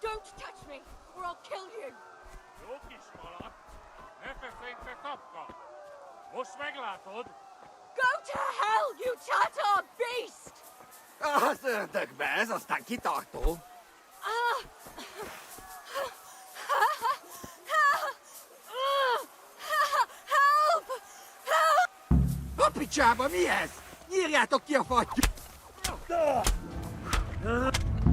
Don't touch me, or I'll kill you! Jó kis malak! Ne feszengj tapka! Most meglátod! Go to hell, you Tatar beast! Az ördögbe, ez aztán kitartó. Help! A picsába, mi ez? Nyírjátok ki a fattyút!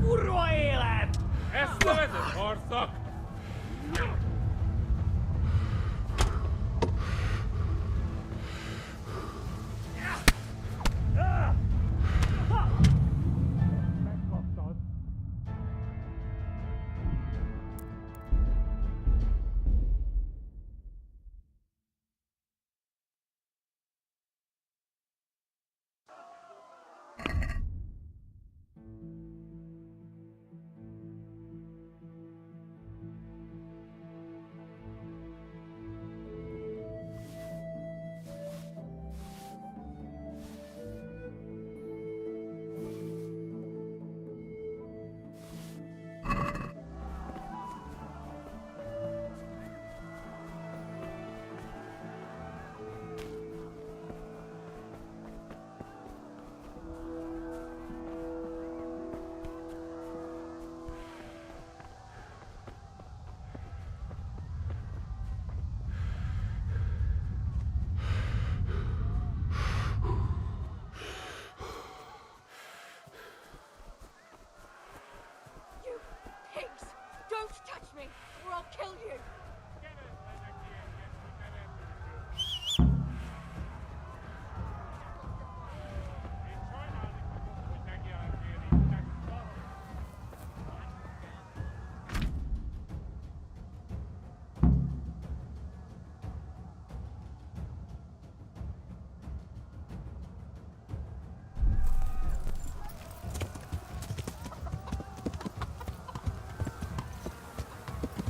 Kurva élet! Ezt nevezett harcnak! Megkaptad!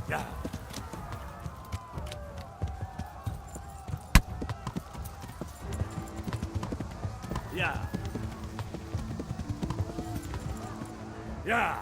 Ja! Ja! Ja!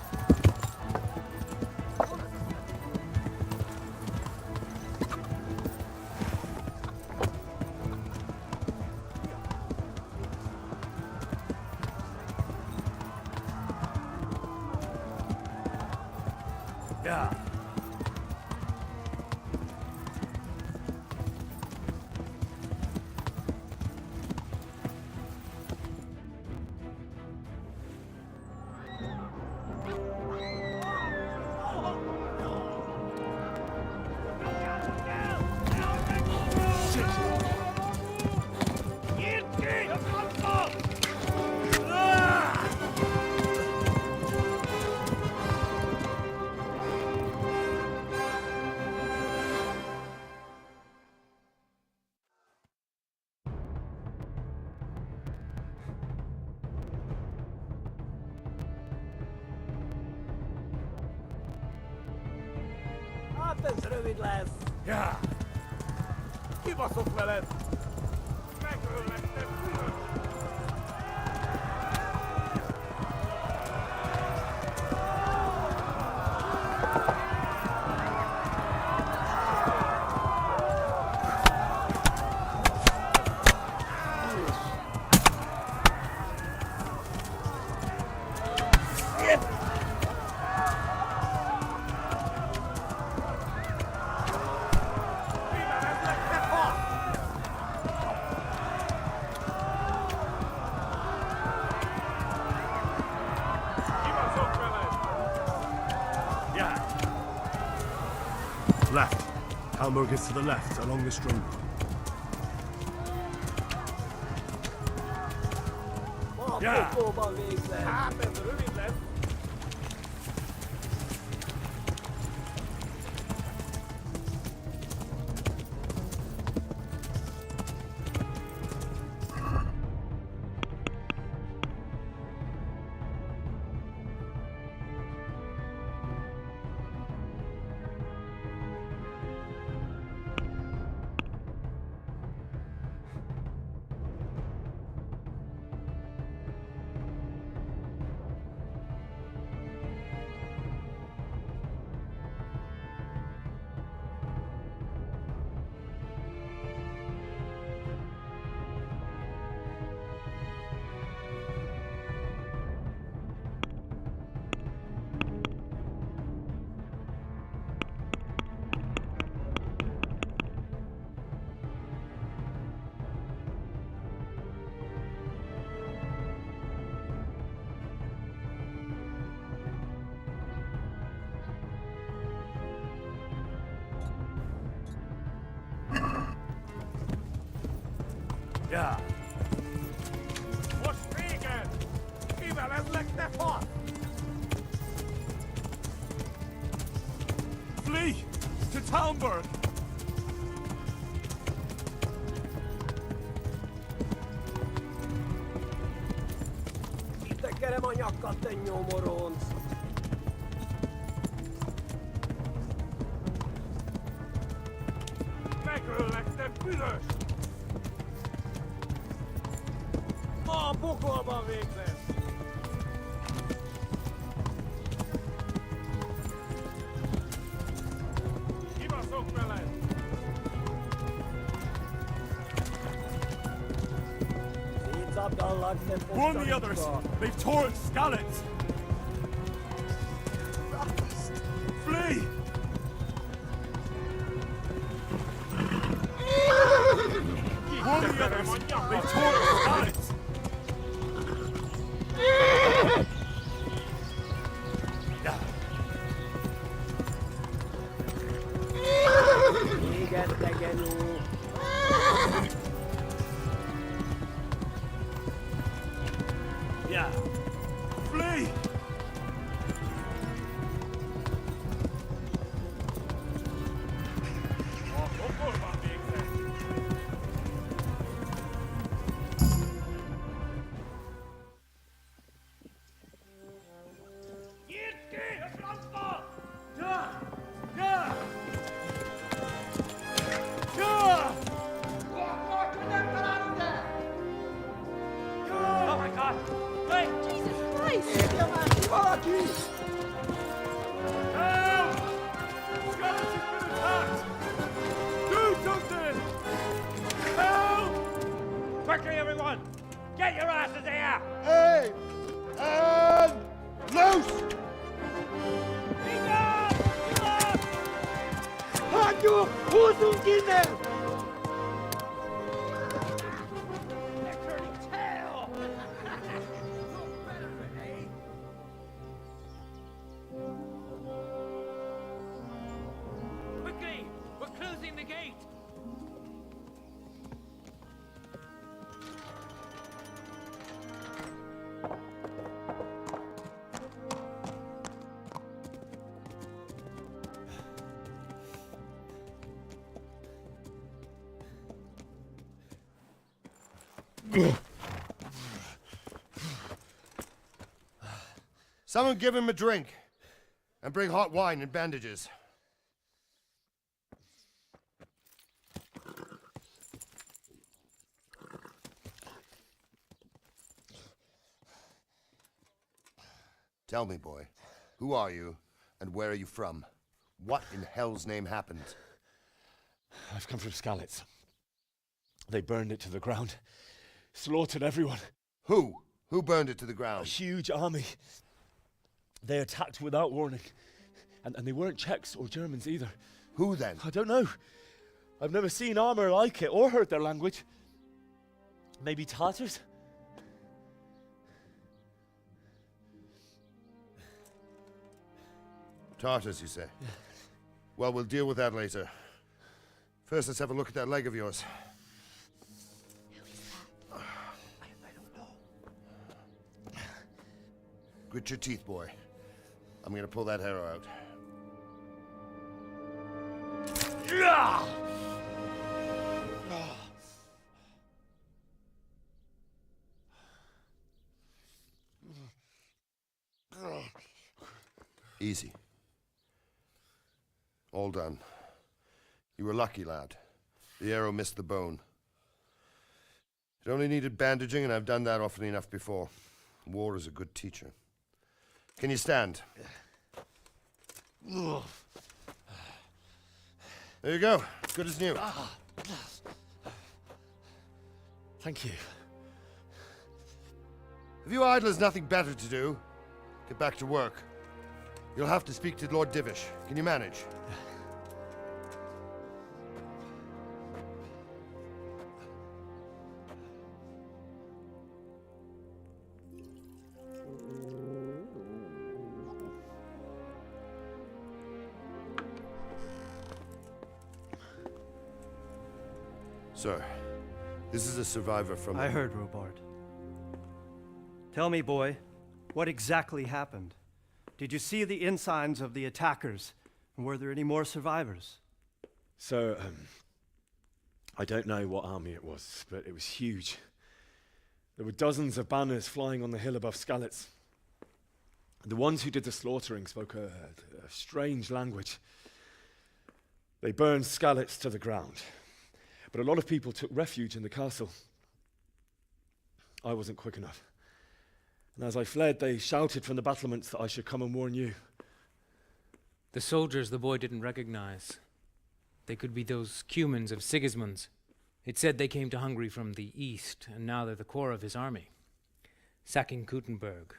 Hát ez rövid lesz. Ja. Kibaszok veled. Megöllek, te bűnös! Kibaszok veled! Yeah. Left. Hamburg is to the left, along the string. A Ja. pokóban végzett. Hát ez rövid lesz. Ja. Most véged! Kivelezlek, te fasz! Flee! To Talmberg! Tekerem a nyakat, te nyomoronc. Megöllek, te bűnös! A pokolban végzett. Kibaszok veled! Szétszabdallak, te Warn the others! postalicska. They've torn scallops! Flee! Warn the others! They've torn scallops! Yeah. Véget, te genyó. Yeah. Flee! A pokolban végzett! Nyírt ki a francba! Ja! Ja! Ja! Oh my god! Wait! Jesus Christ! Írja már ki valaki! Help! Scallops has been attacked! Do something! Help! Quickly, everyone! Get your asses here! Hey! And loose! Hagyjuk! Húzzunk innen! Quickly! We're closing the gate! Someone give him a drink. And bring hot wine and bandages. Tell me, boy, who are you and where are you from? What in hell's name happened? I've come from Skalitz. They burned it to the ground. Slaughtered everyone. Who? Who burned it to the A ground? huge army. They attacked without warning. And they weren't Czechs or Germans either. Who then? I don't know. I've never seen armor like it or heard their language. Maybe Tatars? Tartars, you say? Well, we'll deal with that later. First, let's have a look at that leg of yours. I don't know. Grit your teeth, boy. I'm gonna pull that arrow out. Easy. All done. You were lucky, lad. The arrow missed the bone. It only needed bandaging, and I've done that often enough before. War is a good teacher. Can you stand? There you go. Good as new. Thank you. If you idlers nothing better to do, get back to work. You'll have to speak to Lord Divish. Can you manage? Sir, this is a survivor from... I heard, Robard. Tell me, boy, what exactly happened? Did you see the ensigns of the attackers? And were there any more survivors? So, I don't know what army it was, but it was huge. There were dozens of banners flying on the hill above Skalitz. The ones who did the slaughtering spoke a strange language. They burned Skalitz to the ground. But a lot of people took refuge in the castle. I wasn't quick enough. And as I fled, they shouted from the battlements that I should come and warn you. The soldiers the boy didn't recognize. They could be those Cumans of Sigismund's. It said they came to Hungary from the east, and now they're the core of his army. Sacking Gutenberg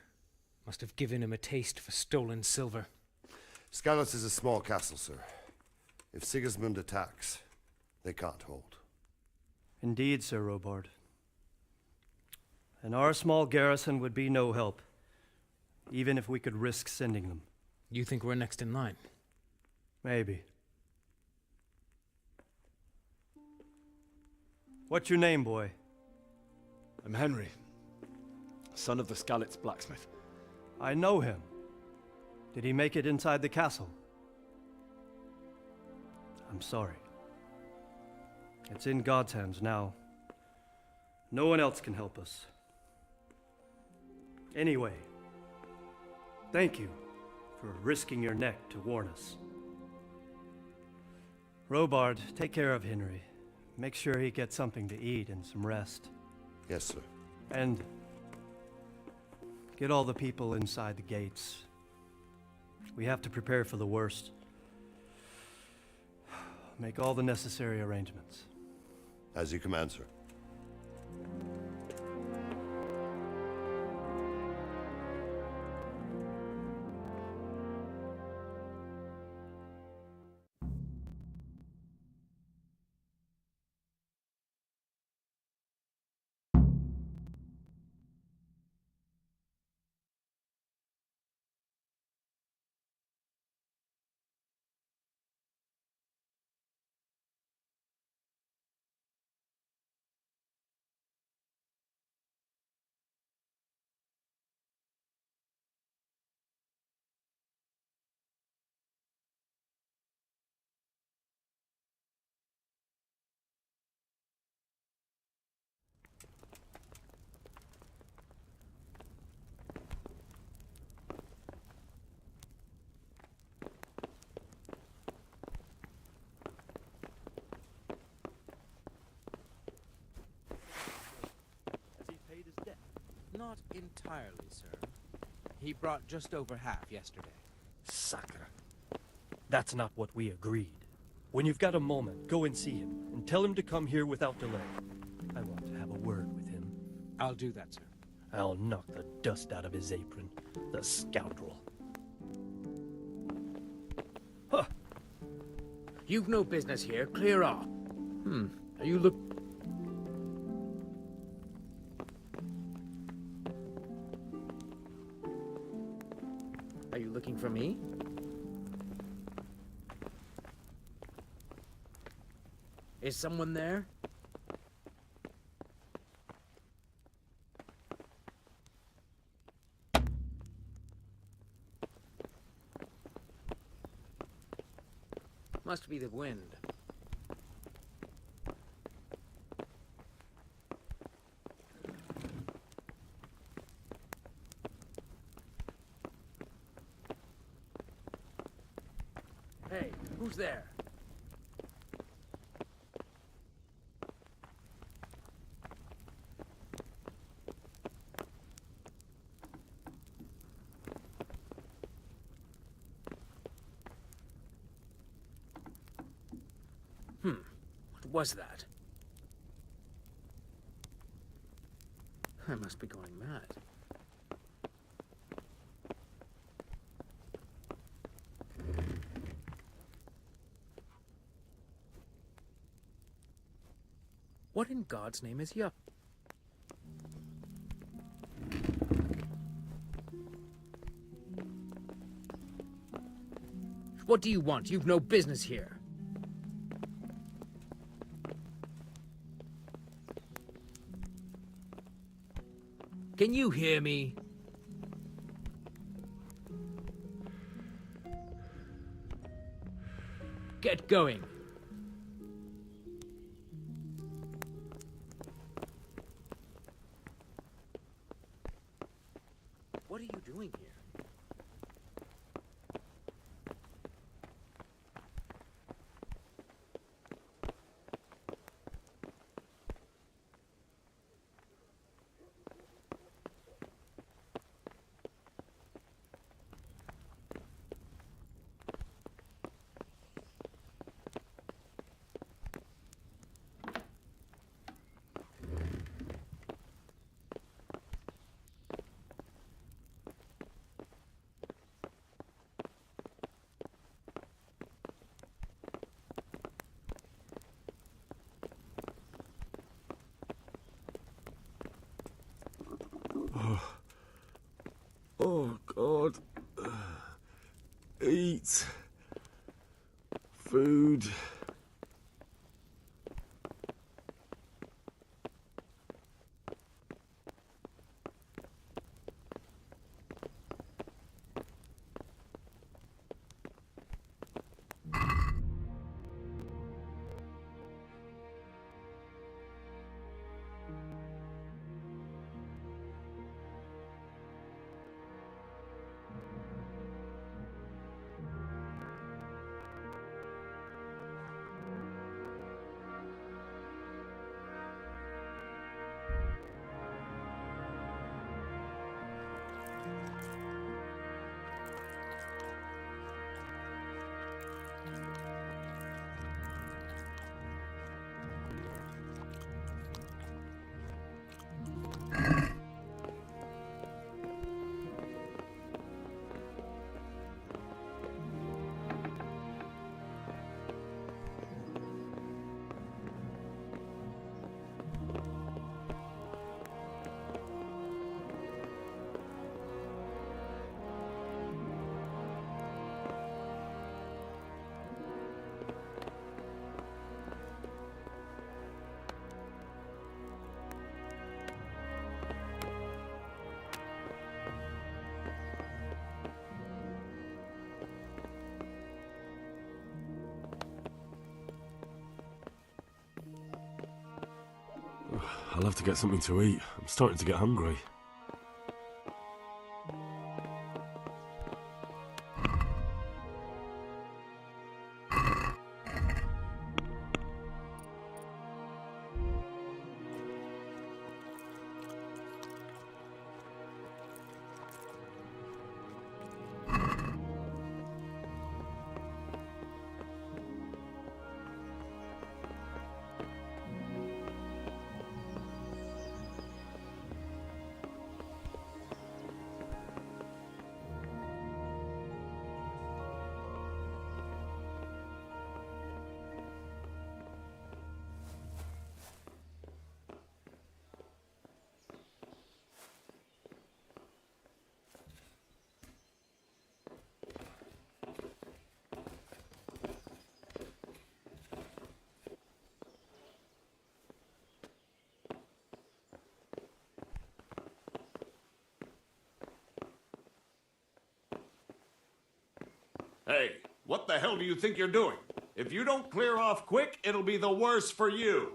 must have given him a taste for stolen silver. Skalitz is a small castle, sir. If Sigismund attacks, they can't hold. Indeed, Sir Robard. And our small garrison would be no help, even if we could risk sending them. You think we're next in line? Maybe. What's your name, boy? I'm Henry, son of the Skalitz blacksmith. I know him. Did he make it inside the castle? I'm sorry. It's in God's hands now. No one else can help us. Anyway, thank you for risking your neck to warn us. Robard, take care of Henry. Make sure he gets something to eat and some rest. Yes, sir. And get all the people inside the gates. We have to prepare for the worst. Make all the necessary arrangements. As you command, sir. Has he paid his debt? Not entirely, sir. He brought just over half yesterday. Sacre. That's not what we agreed. When you've got a moment, go and see him, and tell him to come here without delay. I want to have a word with him. I'll do that, sir. I'll knock the dust out of his apron, the scoundrel. Huh. You've no business here. Clear off. Are you look... Are you looking for me? Is someone there? Must be the wind. Hey, who's there? What was that? I must be going mad. What in God's name is Yup? What do you want? You've no business here. Can you hear me? Get going. What are you doing here? Oh, God. Eat. Food. I'll have to get something to eat. I'm starting to get hungry. Hey, what the hell do you think you're doing? If you don't clear off quick, it'll be the worse for you.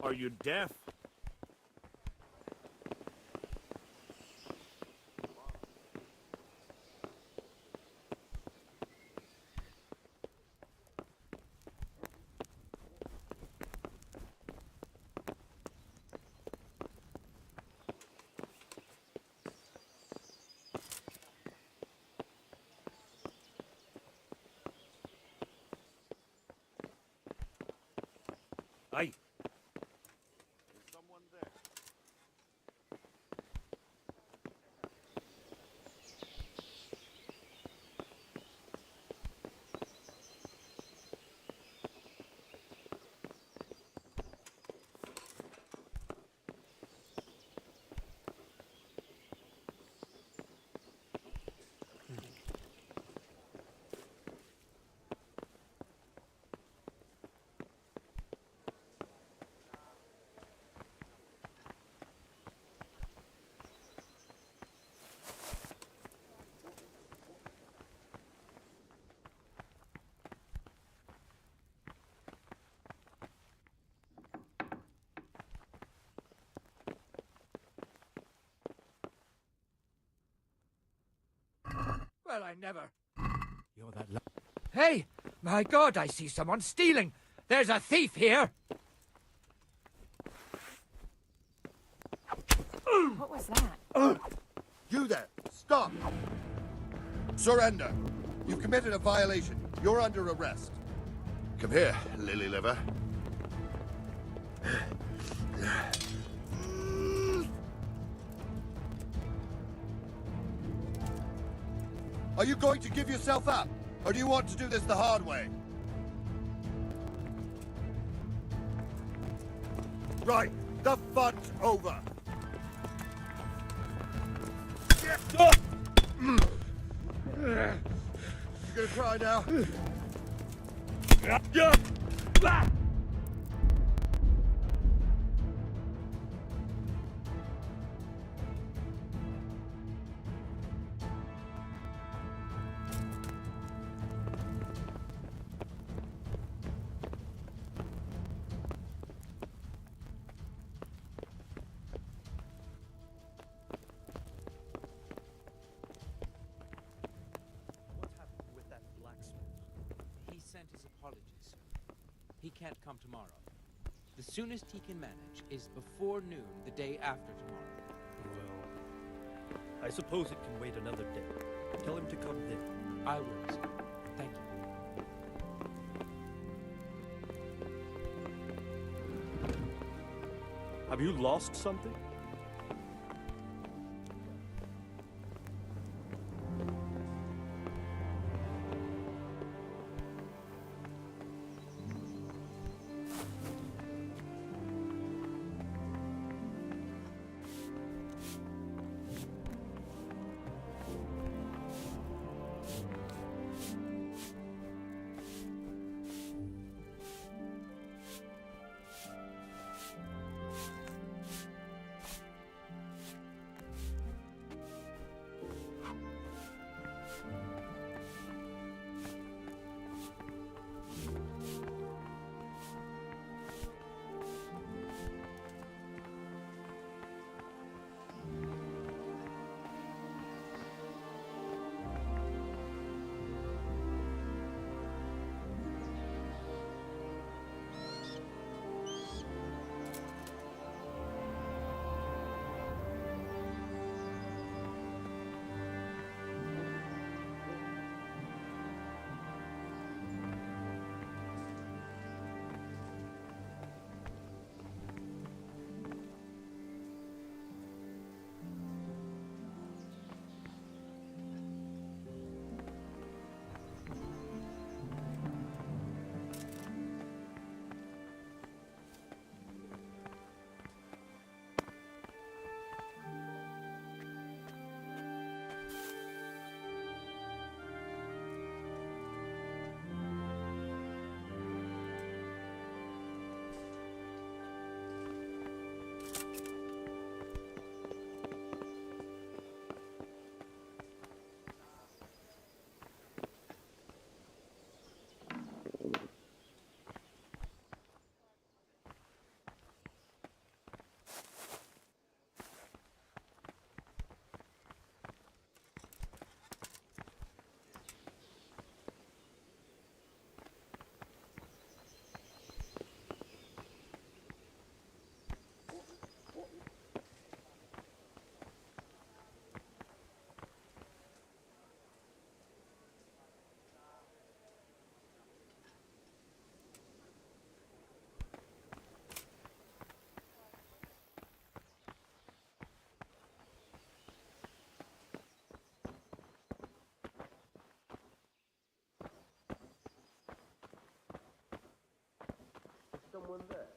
Are you deaf? Aye. Is someone there? Well, I never. You're that. Hey! My God, I see someone stealing! There's a thief here! What was that? You there! Stop! Surrender! You've committed a violation. You're under arrest. Come here, lily liver. Are you going to give yourself up? Or do you want to do this the hard way? Right, the fun's over. You gonna cry now? What happened with that blacksmith? He sent his apologies, sir. He can't come tomorrow. The soonest he can manage is before noon the day after tomorrow. Well, I suppose it can wait another day. Tell him to come then. I will, sir. Thank you. Have you lost something? someone there?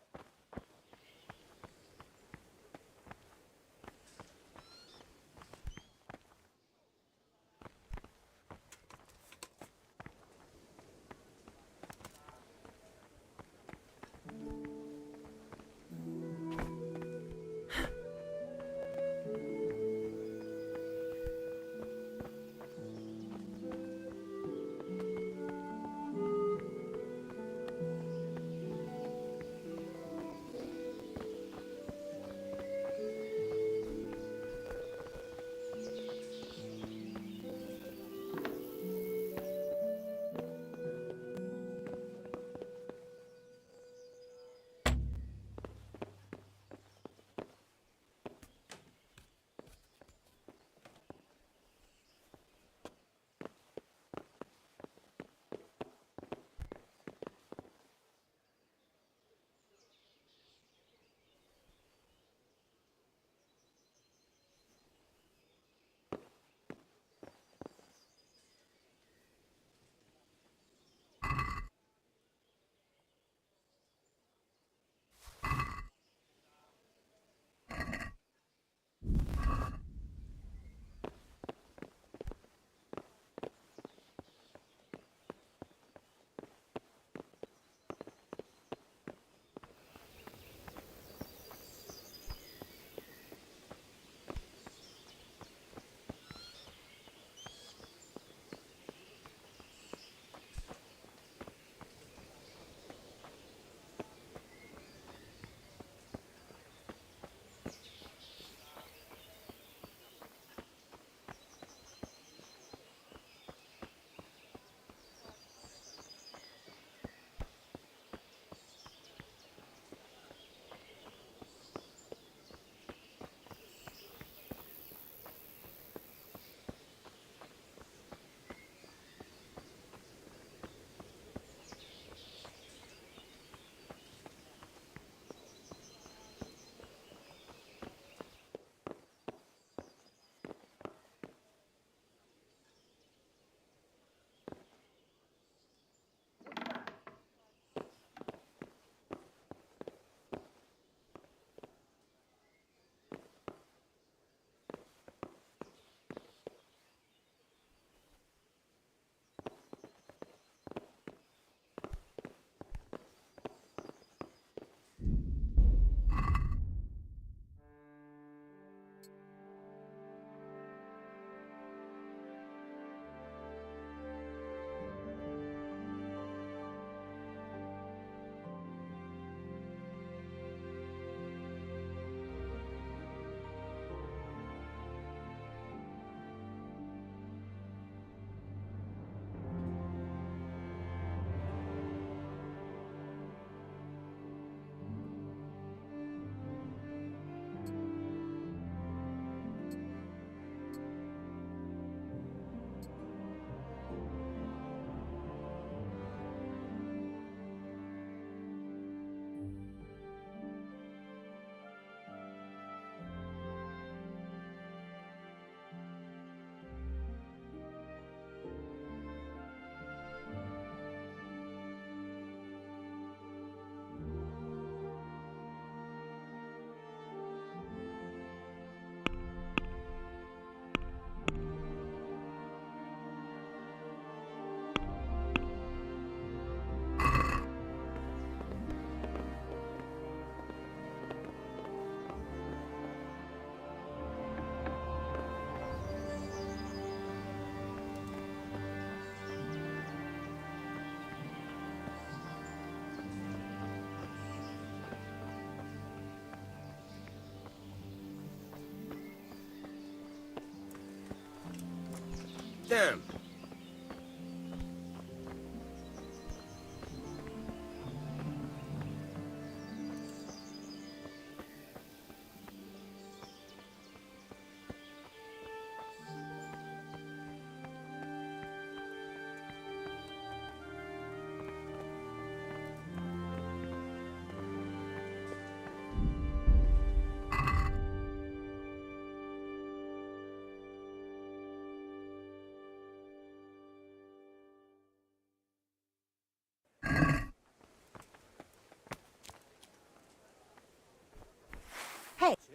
Damn.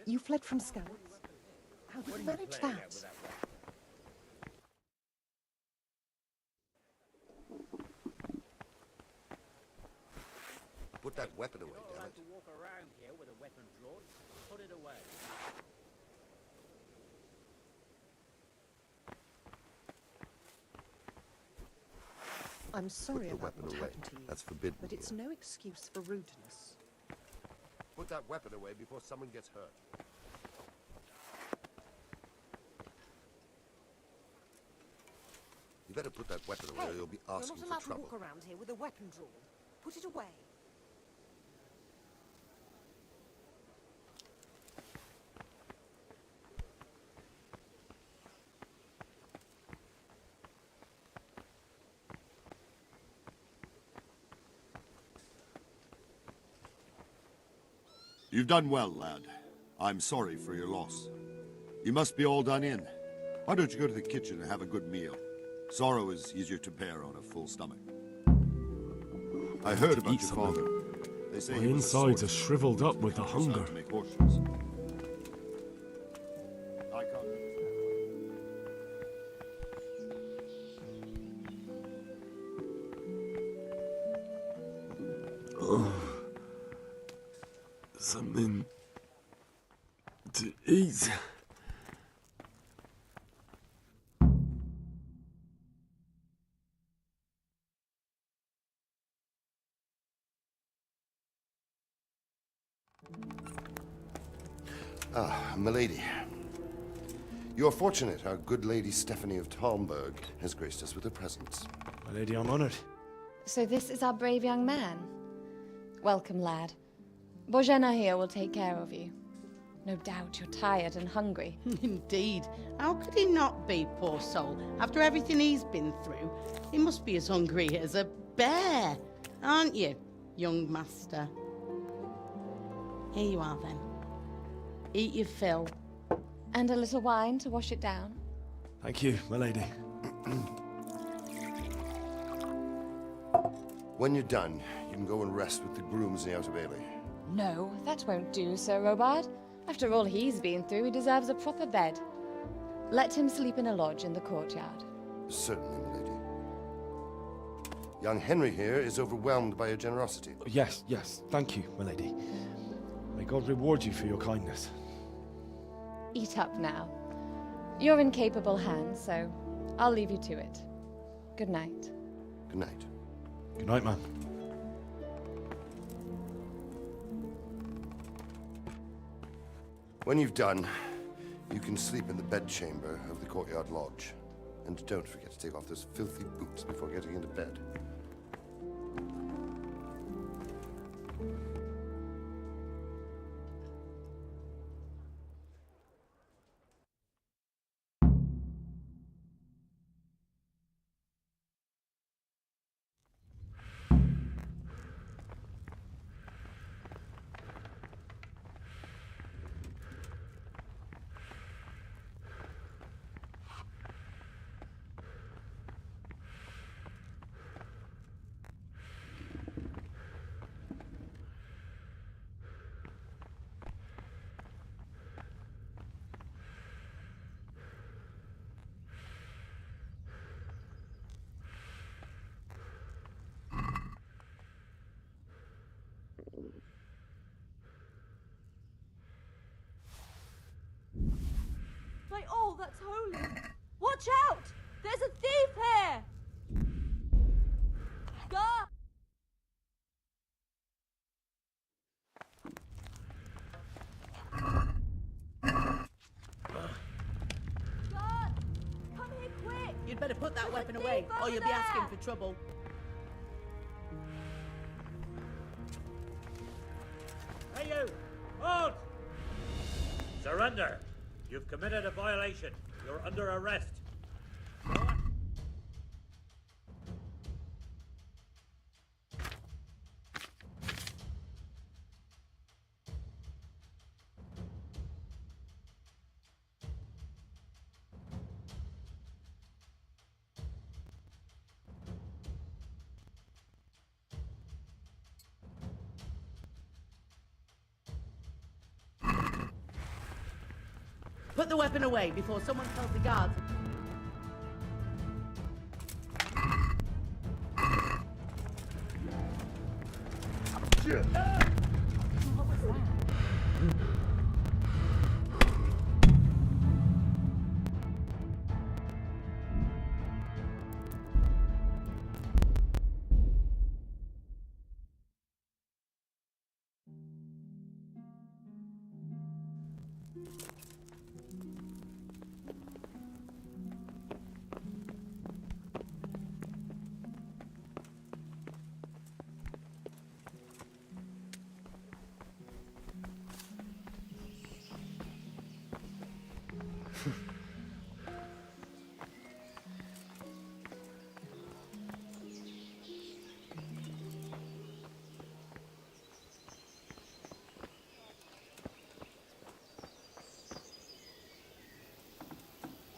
You fled from scouts? How did you manage that? Put that weapon away, damn it. Walk around here with a weapon drawn. Put it away. I'm sorry Put the about weapon what away. happened to you. That's forbidden But it's here. no excuse for rudeness. Put that weapon away before someone gets hurt. You better put that weapon away or you'll be asking you're not for allowed trouble. to walk around here with a weapon drawn. Put it away. You've done well, lad. I'm sorry for your loss. You must be all done in. Why don't you go to the kitchen and have a good meal? Sorrow is easier to bear on a full stomach. I heard about your father. They say My he was a insides swordsman. are shriveled up with the He was out hunger. to make horseshoes. I can't. Something to eat. Ah, milady. You're fortunate our good lady Stephanie of Talmberg has graced us with her presence. My lady, I'm honored. So this is our brave young man. Welcome, lad. Bojena here will take care of you. No doubt you're tired and hungry. Indeed. How could he not be, poor soul? After everything he's been through, he must be as hungry as a bear, aren't you, young master? Here you are, then. Eat your fill. And a little wine to wash it down. Thank you, my lady. When you're done, you can go and rest with the grooms in the Outer Bailey. No, that won't do, Sir Robard. After all he's been through, he deserves a proper bed. Let him sleep in a lodge in the courtyard. Certainly, milady. Young Henry here is overwhelmed by your generosity. Yes, yes. Thank you, my lady. May God reward you for your kindness. Eat up now. You're in capable hands, so I'll leave you to it. Good night. Good night. Good night, man. When you've done, you can sleep in the bedchamber of the courtyard lodge. And don't forget to take off those filthy boots before getting into bed. By all that's holy! Watch out! There's a thief here! Guard! Guard! Come here quick! You'd better put that There's a weapon thief away, or over you'll be asking there. for trouble. Hey, you! Hold! Surrender! You've committed a violation. You're under arrest. Put the weapon away before someone tells the guards. What was that?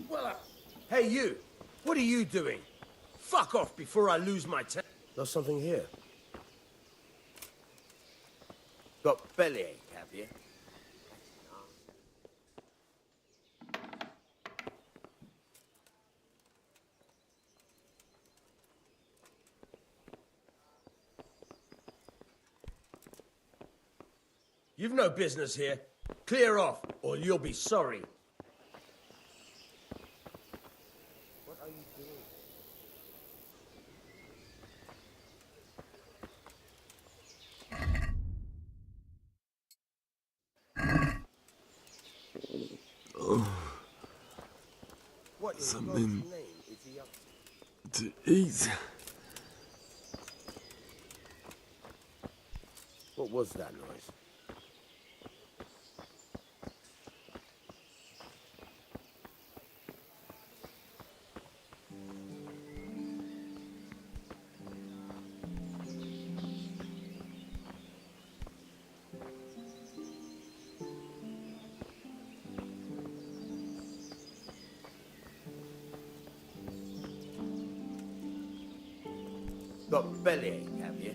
Well, hey you! What are you doing? Fuck off before I lose my temper. There's something here. Got bellyache, have you? You've no business here. Clear off, or you'll be sorry. What are you doing? What in Something God's name is he up to eat. What was that noise? Got bellyache, have you?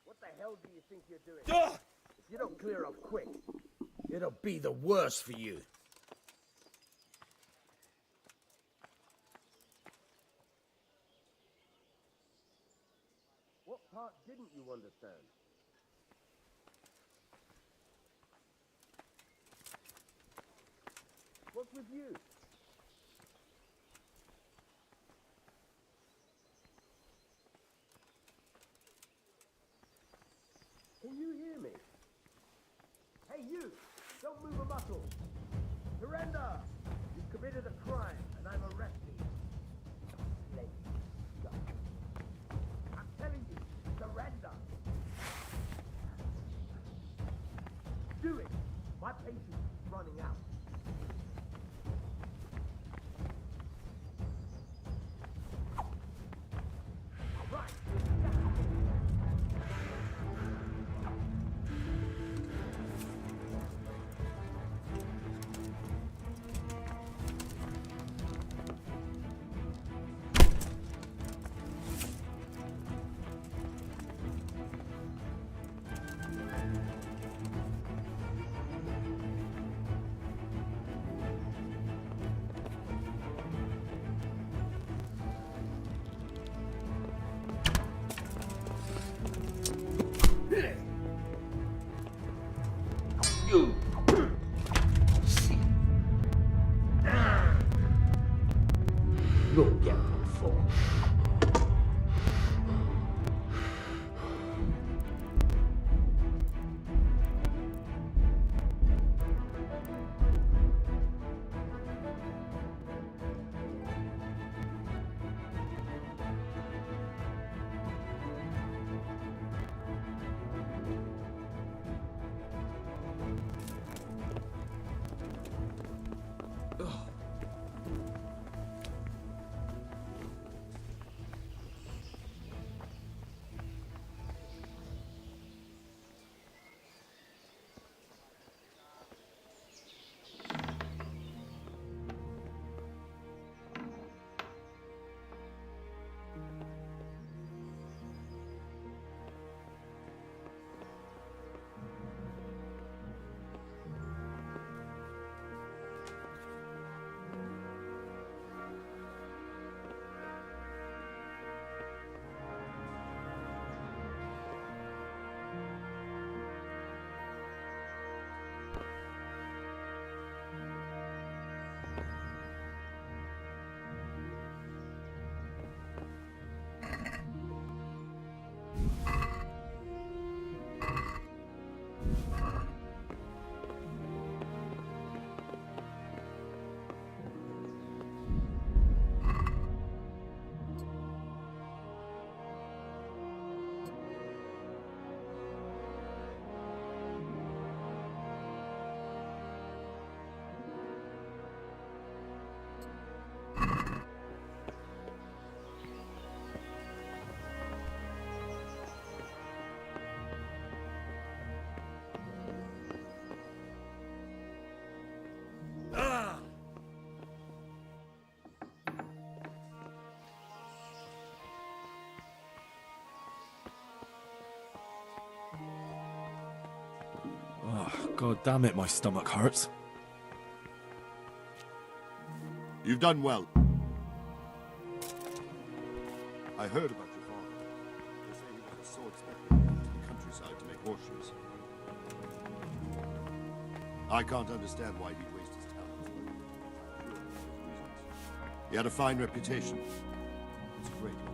What the hell do you think you're doing? If you don't clear up quick, it'll be the worse for you. What part didn't you understand? What's with you? Can you hear me? Hey, you! Don't move a muscle! Surrender! You've committed a crime, and I'm arresting you. Let go. I'm telling you, surrender! Do it! My patience is running out. Right! You see, you'll get one for. God damn it, my stomach hurts. You've done well. I heard about your father. They say he was a sword-spec to the countryside to make horseshoes. I can't understand why he'd waste his talent. I'm sure there were reasons. He had a fine reputation. It's a great loss.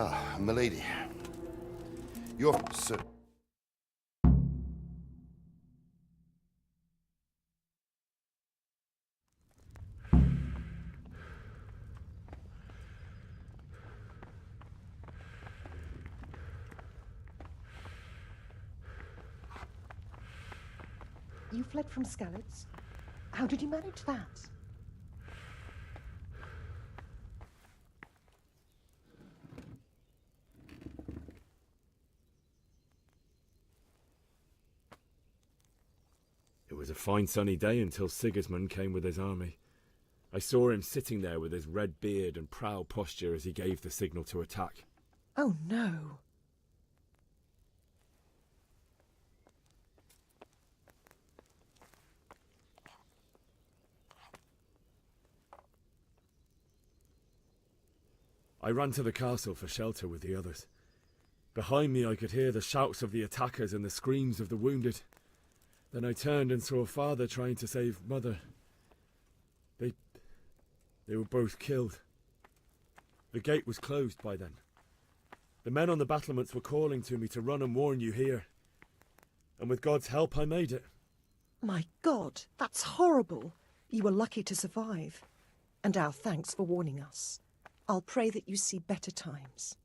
Ah, milady. Your sir. You fled from Skalitz? How did you manage that? It was a fine sunny day until Sigismund came with his army. I saw him sitting there with his red beard and proud posture as he gave the signal to attack. Oh no. I ran to the castle for shelter with the others. Behind me I could hear the shouts of the attackers and the screams of the wounded. Then I turned and saw father trying to save mother. They were both killed. The gate was closed by then. The men on the battlements were calling to me to run and warn you here. And with God's help I made it. My God, that's horrible. You were lucky to survive. And our thanks for warning us. I'll pray that you see better times.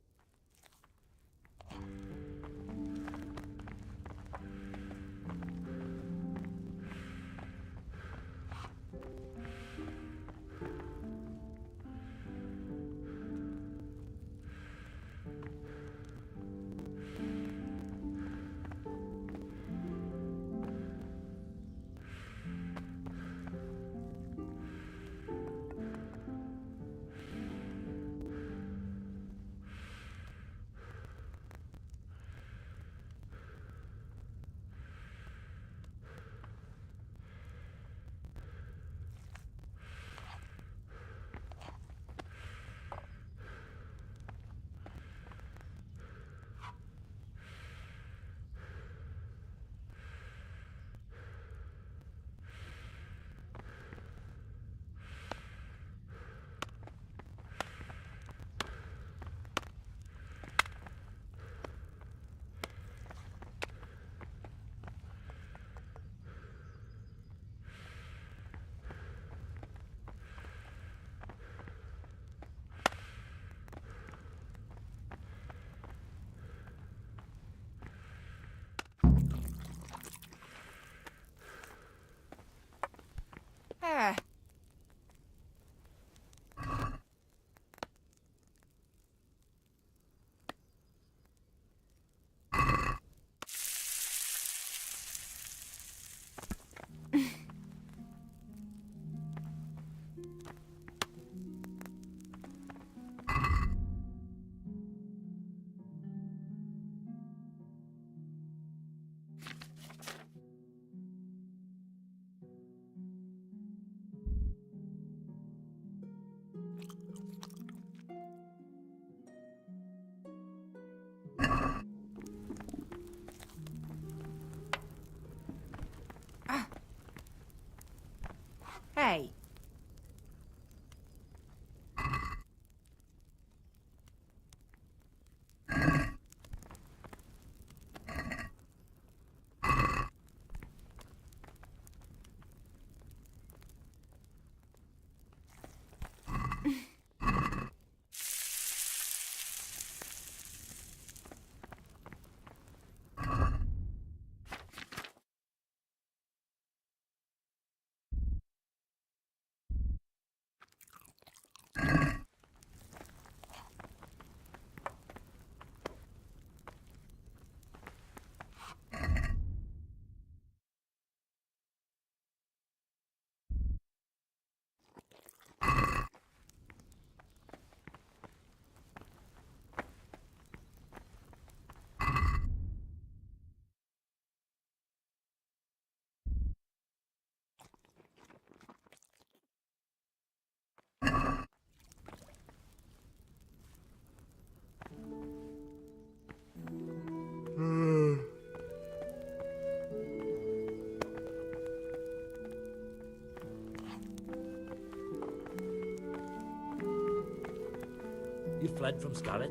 You fled from Scarlet?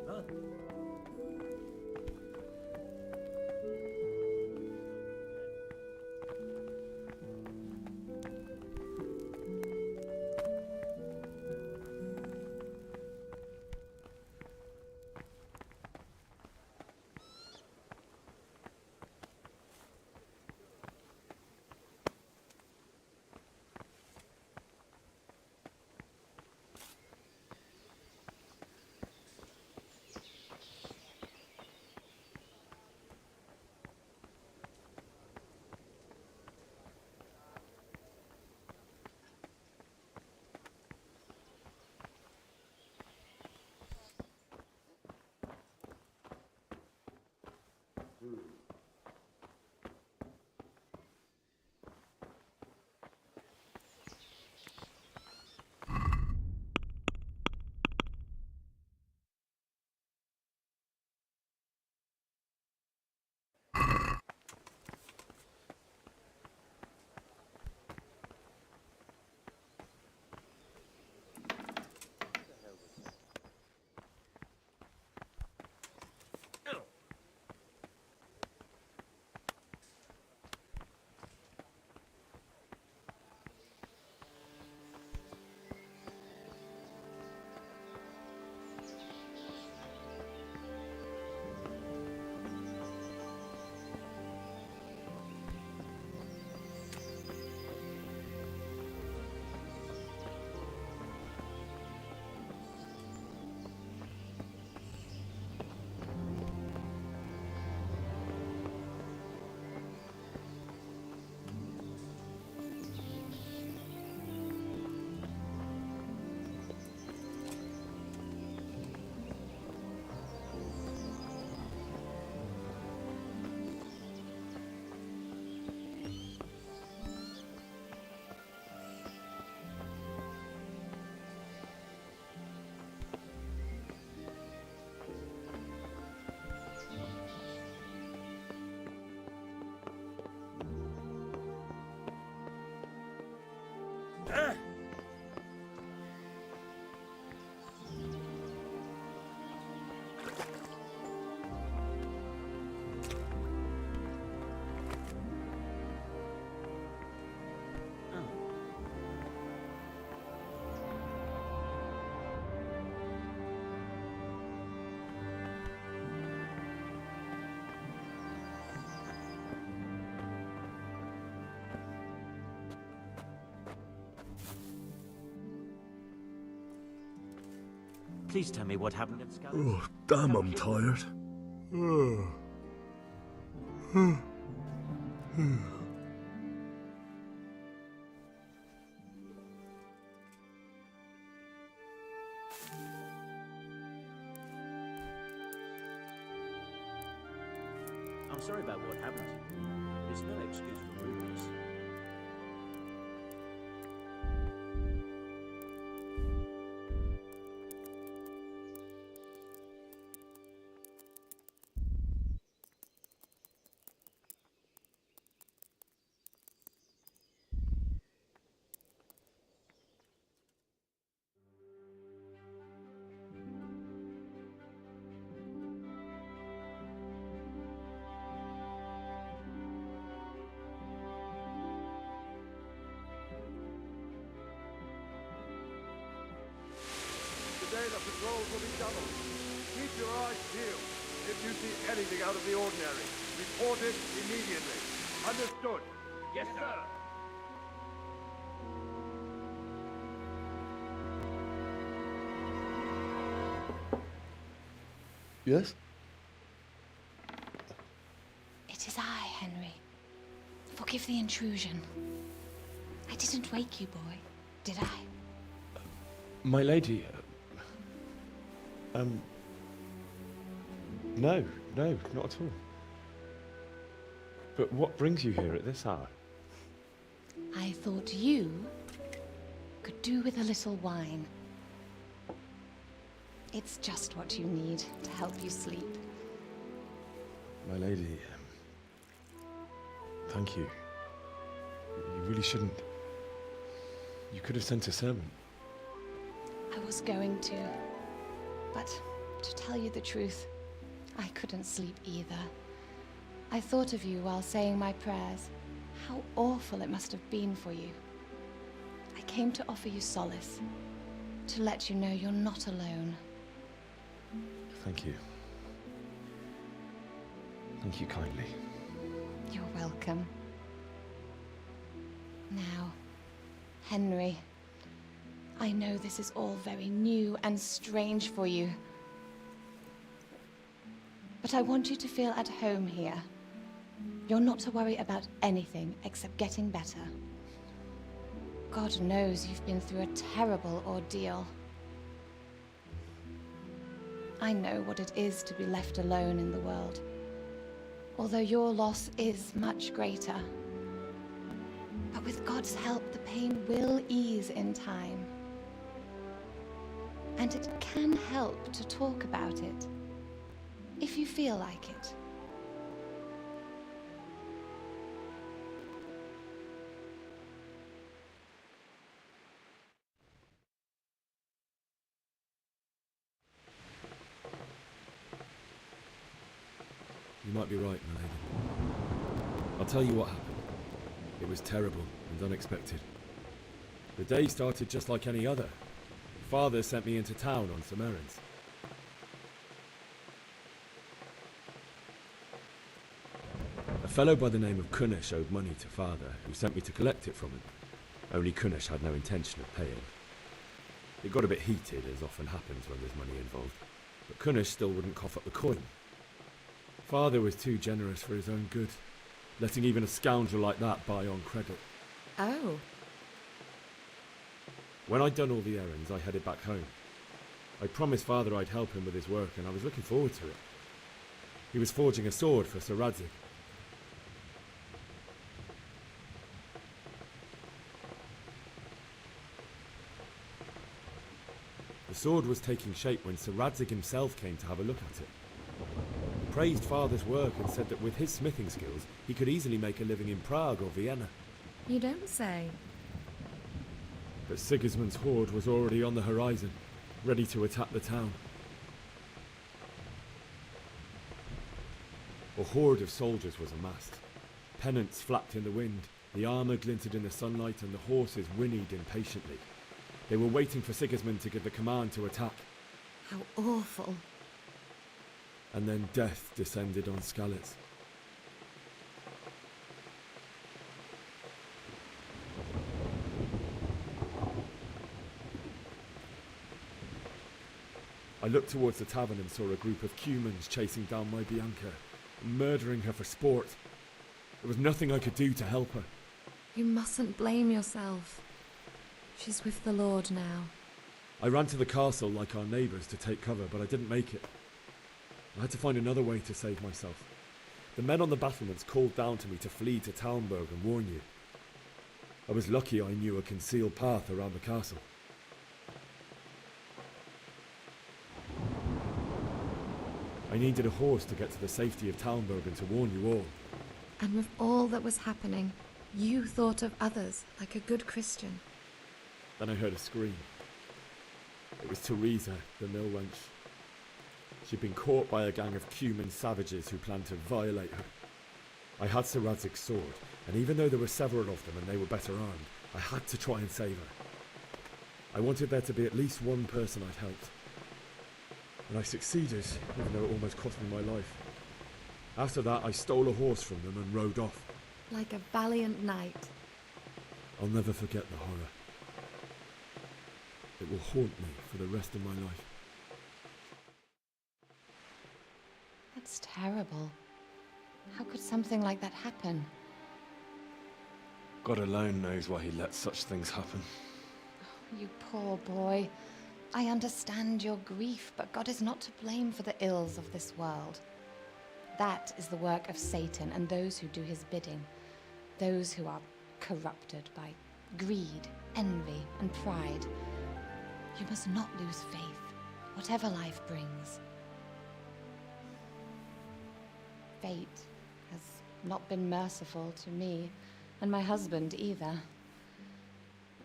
Huh? Please tell me what happened at Scarlet. Oh, damn, I'm tired. I'm sorry about what happened. There's no excuse for rudeness. Today the patrols will be doubled. Keep your eyes peeled. If you see anything out of the ordinary, report it immediately. Understood? Yes, sir. Yes? It is I, Henry. Forgive the intrusion. I didn't wake you, boy, did I? My lady, no, not at all. But what brings you here at this hour? I thought you could do with a little wine. It's just what you need to help you sleep. My lady, thank you. You really shouldn't. You could have sent a servant. I was going to, But to tell you the truth, I couldn't sleep either. I thought of you while saying my prayers. How awful it must have been for you. I came to offer you solace, to let you know you're not alone. Thank you. Thank you kindly. You're welcome. Now, Henry, I know this is all very new and strange for you, but I want you to feel at home here. You're not to worry about anything except getting better. God knows you've been through a terrible ordeal. I know what it is to be left alone in the world, although your loss is much greater. But with God's help, the pain will ease in time. And it can help to talk about it, if you feel like it. You might be right, my lady. I'll tell you what happened. It was terrible and unexpected. The day started just like any other. Father sent me into town on some errands. A fellow by the name of Kunish owed money to Father, who sent me to collect it from him. Only Kunish had no intention of paying. It got a bit heated, as often happens when there's money involved, but Kunish still wouldn't cough up the coin. Father was too generous for his own good, letting even a scoundrel like that buy on credit. Oh. When I'd done all the errands, I headed back home. I promised Father I'd help him with his work, and I was looking forward to it. He was forging a sword for Sir Radzig. The sword was taking shape when Sir Radzig himself came to have a look at it. He praised Father's work and said that with his smithing skills, he could easily make a living in Prague or Vienna. You don't say. But Sigismund's horde was already on the horizon, ready to attack the town. A horde of soldiers was amassed. Pennants flapped in the wind, the armour glinted in the sunlight, and the horses whinnied impatiently. They were waiting for Sigismund to give the command to attack. How awful. And then death descended on Skalitz. I looked towards the tavern and saw a group of Cumans chasing down my Bianca, murdering her for sport. There was nothing I could do to help her. You mustn't blame yourself. She's with the Lord now. I ran to the castle like our neighbours to take cover, but I didn't make it. I had to find another way to save myself. The men on the battlements called down to me to flee to Talmberg and warn you. I was lucky I knew a concealed path around the castle. I needed a horse to get to the safety of Talmberg and to warn you all. And with all that was happening, you thought of others like a good Christian. Then I heard a scream. It was Teresa, the mill wench. She'd been caught by a gang of Cuman savages who planned to violate her. I had Sir Radzig's sword, and even though there were several of them and they were better armed, I had to try and save her. I wanted there to be at least one person I'd helped. And I succeeded, even though it almost cost me my life. After that, I stole a horse from them and rode off. Like a valiant knight. I'll never forget the horror. It will haunt me for the rest of my life. That's terrible. How could something like that happen? God alone knows why he lets such things happen. Oh, you poor boy. I understand your grief, but God is not to blame for the ills of this world. That is the work of Satan and those who do his bidding. Those who are corrupted by greed, envy, and pride. You must not lose faith, whatever life brings. Fate has not been merciful to me, and my husband either.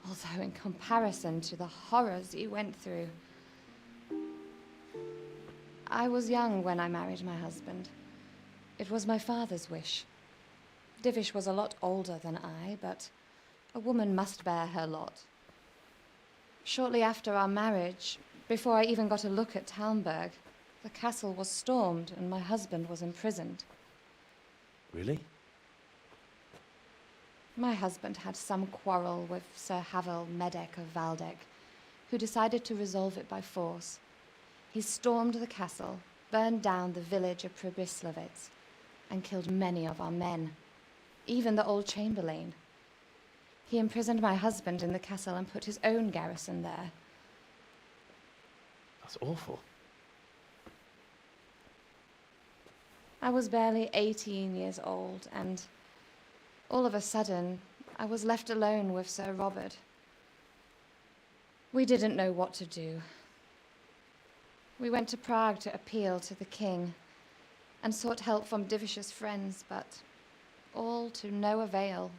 Although in comparison to the horrors you went through, I was young when I married my husband. It was my father's wish. Divish was a lot older than I, but a woman must bear her lot. Shortly after our marriage, before I even got a look at Talmberg, the castle was stormed and my husband was imprisoned. Really? My husband had some quarrel with Sir Havel Medek of Valdek, who decided to resolve it by force. He stormed the castle, burned down the village of Pribyslavitz, and killed many of our men, even the old chamberlain. He imprisoned my husband in the castle and put his own garrison there. That's awful. I was barely 18 years old, and all of a sudden, I was left alone with Sir Robert. We didn't know what to do. We went to Prague to appeal to the king and sought help from Divish's friends, but all to no avail.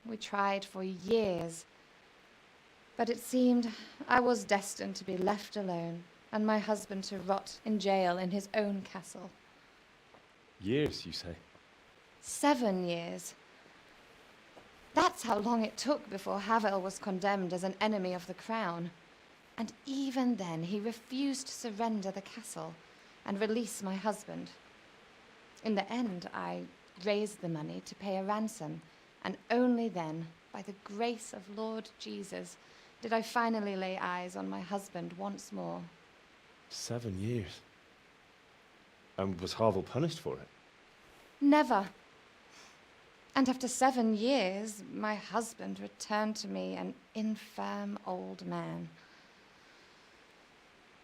We tried for years, but it seemed I was destined to be left alone and my husband to rot in jail in his own castle. Years, you say? 7 years. That's how long it took before Havel was condemned as an enemy of the crown. And even then, he refused to surrender the castle and release my husband. In the end, I raised the money to pay a ransom, and only then, by the grace of Lord Jesus, did I finally lay eyes on my husband once more. 7 years? And was Havel punished for it? Never. And after 7 years, my husband returned to me an infirm old man.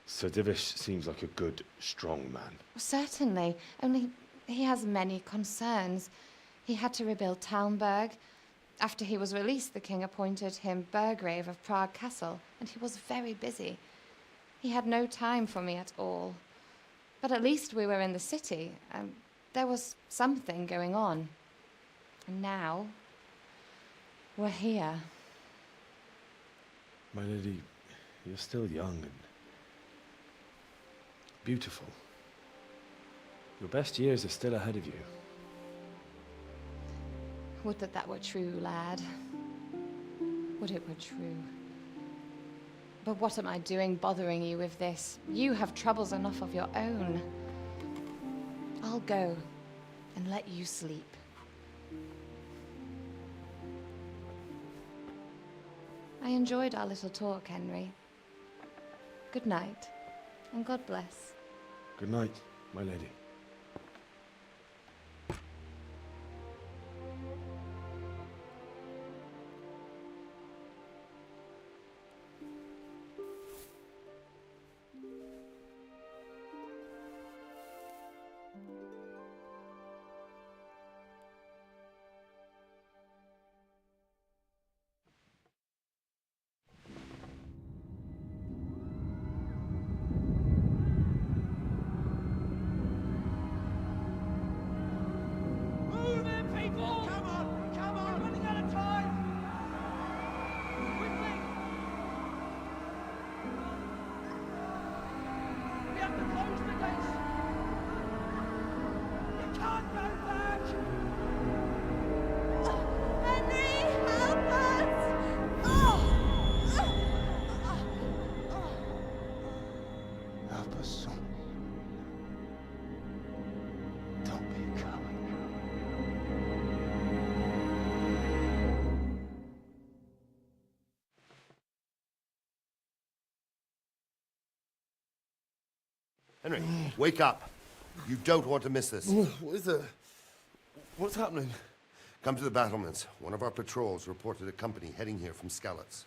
Sir Divish seems like a good, strong man. Certainly, only he has many concerns. He had to rebuild Talmberg. After he was released, the king appointed him Burgrave of Prague Castle, and he was very busy. He had no time for me at all. But at least we were in the city, and there was something going on. And now, we're here. My lady, you're still young and beautiful. Your best years are still ahead of you. Would that that were true, lad. Would it were true. But what am I doing bothering you with this? You have troubles enough of your own. I'll go and let you sleep. I enjoyed our little talk, Henry. Good night, and God bless. Good night, my lady. Henry, wake up. You don't want to miss this. What is it? What's happening? Come to the battlements. One of our patrols reported a company heading here from Skalitz.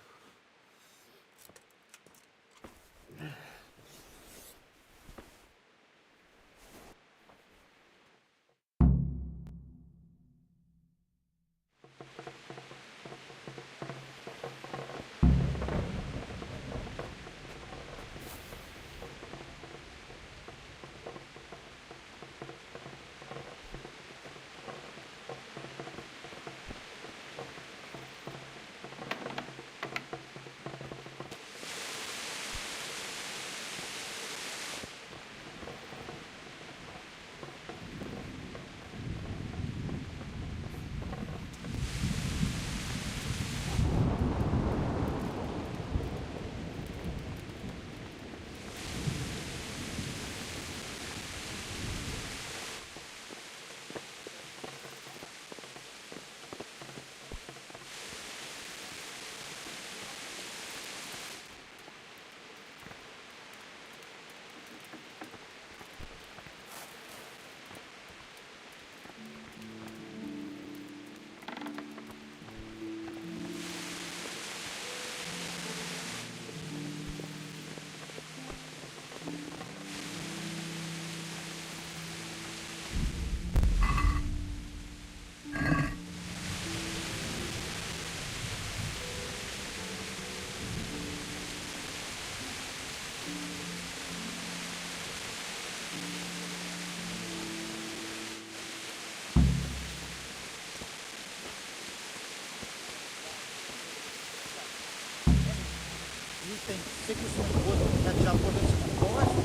You think Sigismund wouldn't catch up with us in the forest?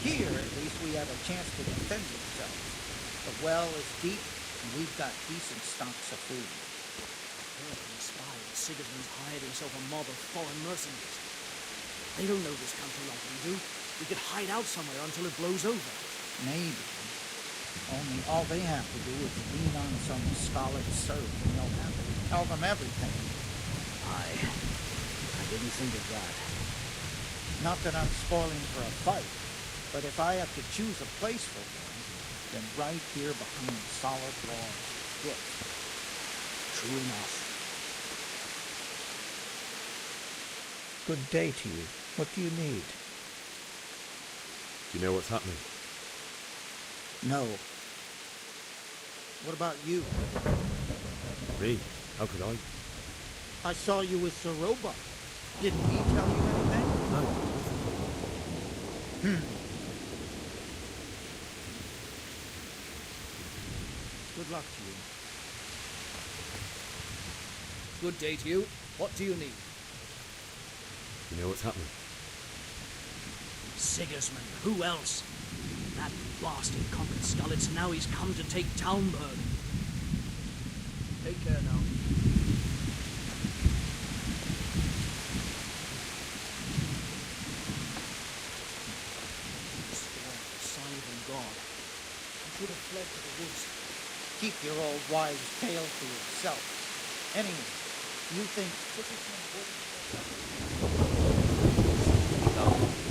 Here, at least, we have a chance to defend ourselves. The well is deep, and we've got decent stocks of food. The spy that Sigismund's hired himself a mob of foreign mercenaries. They don't know this country like we do. We could hide out somewhere until it blows over. Maybe. Only all they have to do is lean on some scarlet serf, and they'll happily tell them everything. I didn't think of that. Not that I'm spoiling for a fight, but if I have to choose a place for one, then right here behind solid walls, it. True enough. Good day to you. What do you need? Do you know what's happening? No. What about you? Me? How could I? I saw you with Sir Roebuck. Didn't he tell you anything? No. Good luck to you. Good day to you. What do you need? You know what's happening? Sigismund. Who else? That bastard conquered Skalitz. Now he's come to take Talmberg. Take care now. God. You should have fled to the woods. Keep your old wives' tale to yourself. Anyway, you think Sigismund wouldn't...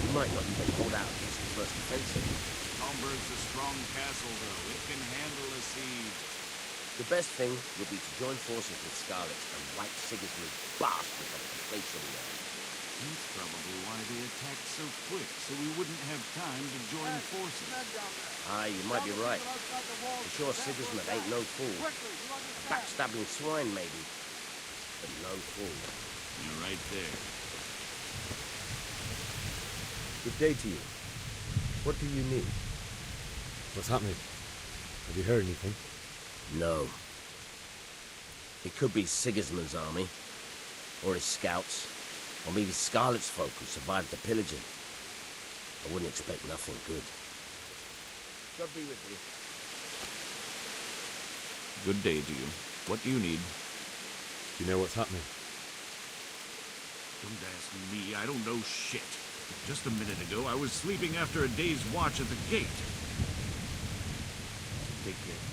You might not even hold out against the first offensive. Talmberg's a strong castle, though. It can handle a siege. The best thing would be to join forces with Skalitz and wipe Sigismund's bastard off the face of the earth. That's probably why they attacked so quick, so we wouldn't have time to join forces. You might be right. For sure, Sigismund ain't no fool. A backstabbing swine, maybe, but no fool. You're right there. Good day to you. What do you need? What's happening? Have you heard anything? No. It could be Sigismund's army, or his scouts, or maybe Skalitz folk who survived the pillaging. I wouldn't expect nothing good. God be with you. Good day to you. What do you need? Do you know what's happening? Don't ask me. I don't know shit. Just a minute ago, I was sleeping after a day's watch at the gate. Take care.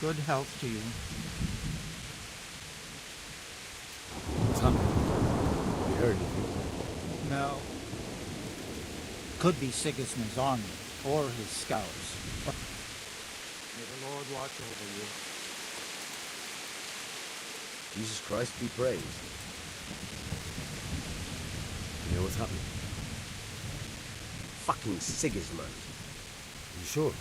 Good health to you. What's happening? Have you heard anything? No. Could be Sigismund's army, or his scouts. May the Lord watch over you. Jesus Christ be praised. You know what's happening? Fucking Sigismund. You sure?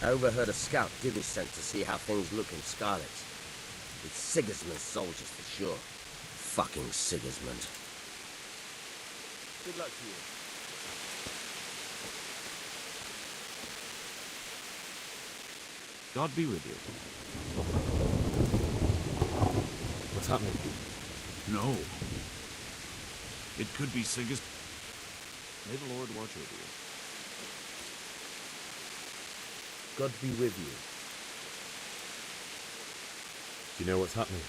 I overheard a scout Divish sent to see how things look in Skalitz. It's Sigismund's soldiers for sure. Fucking Sigismund. Good luck to you. God be with you. What's happening? No. It could be Sigismund. May the Lord watch over you. God be with you. Do you know what's happening?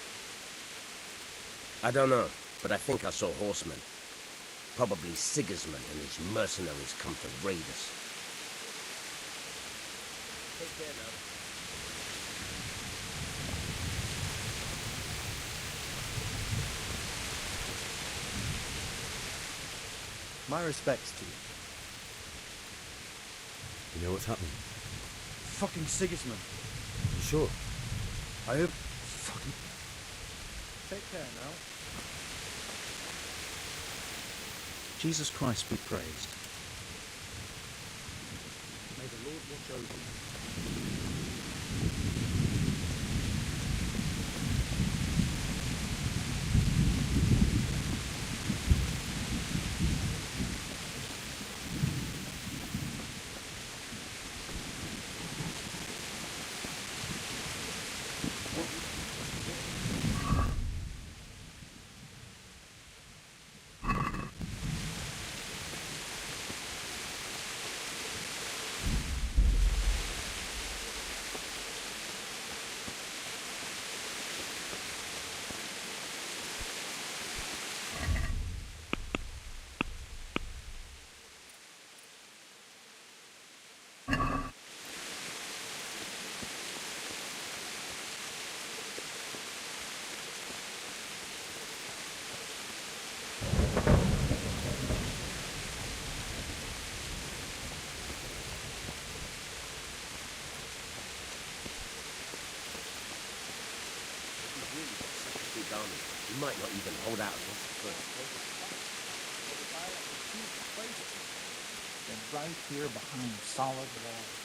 I don't know, but I think I saw horsemen. Probably Sigismund and his mercenaries come to raid us. Take care now. My respects to you. You know what's happening? Fucking Sigismund. You sure? I have fucking... Take care now. Jesus Christ be praised. May the Lord watch over you. He might not even hold out against the first. They're right here behind solid walls.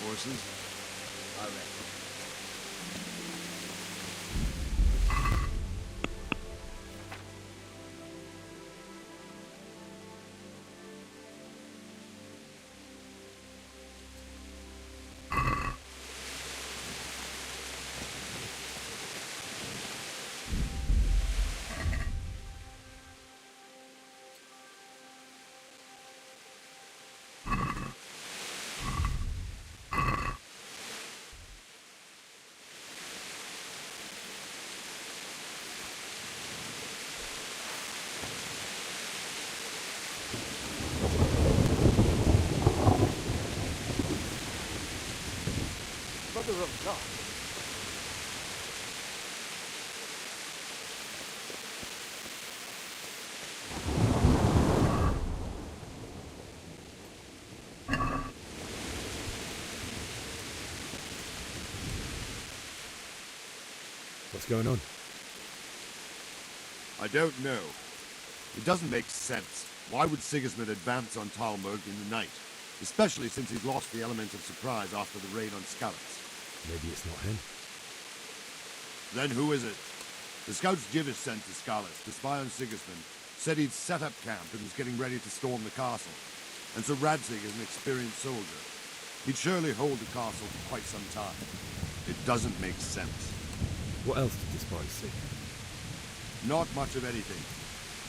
Forces? I reckon. Mother of God. What's going on? I don't know. It doesn't make sense. Why would Sigismund advance on Talmberg in the night? Especially since he's lost the element of surprise after the raid on Skalitz. Maybe it's not him. Then who is it? The scouts Jivish sent to Skalitz to spy on Sigismund said he'd set up camp and was getting ready to storm the castle. And so Radzig is an experienced soldier. He'd surely hold the castle for quite some time. It doesn't make sense. What else did the spies see? Not much of anything.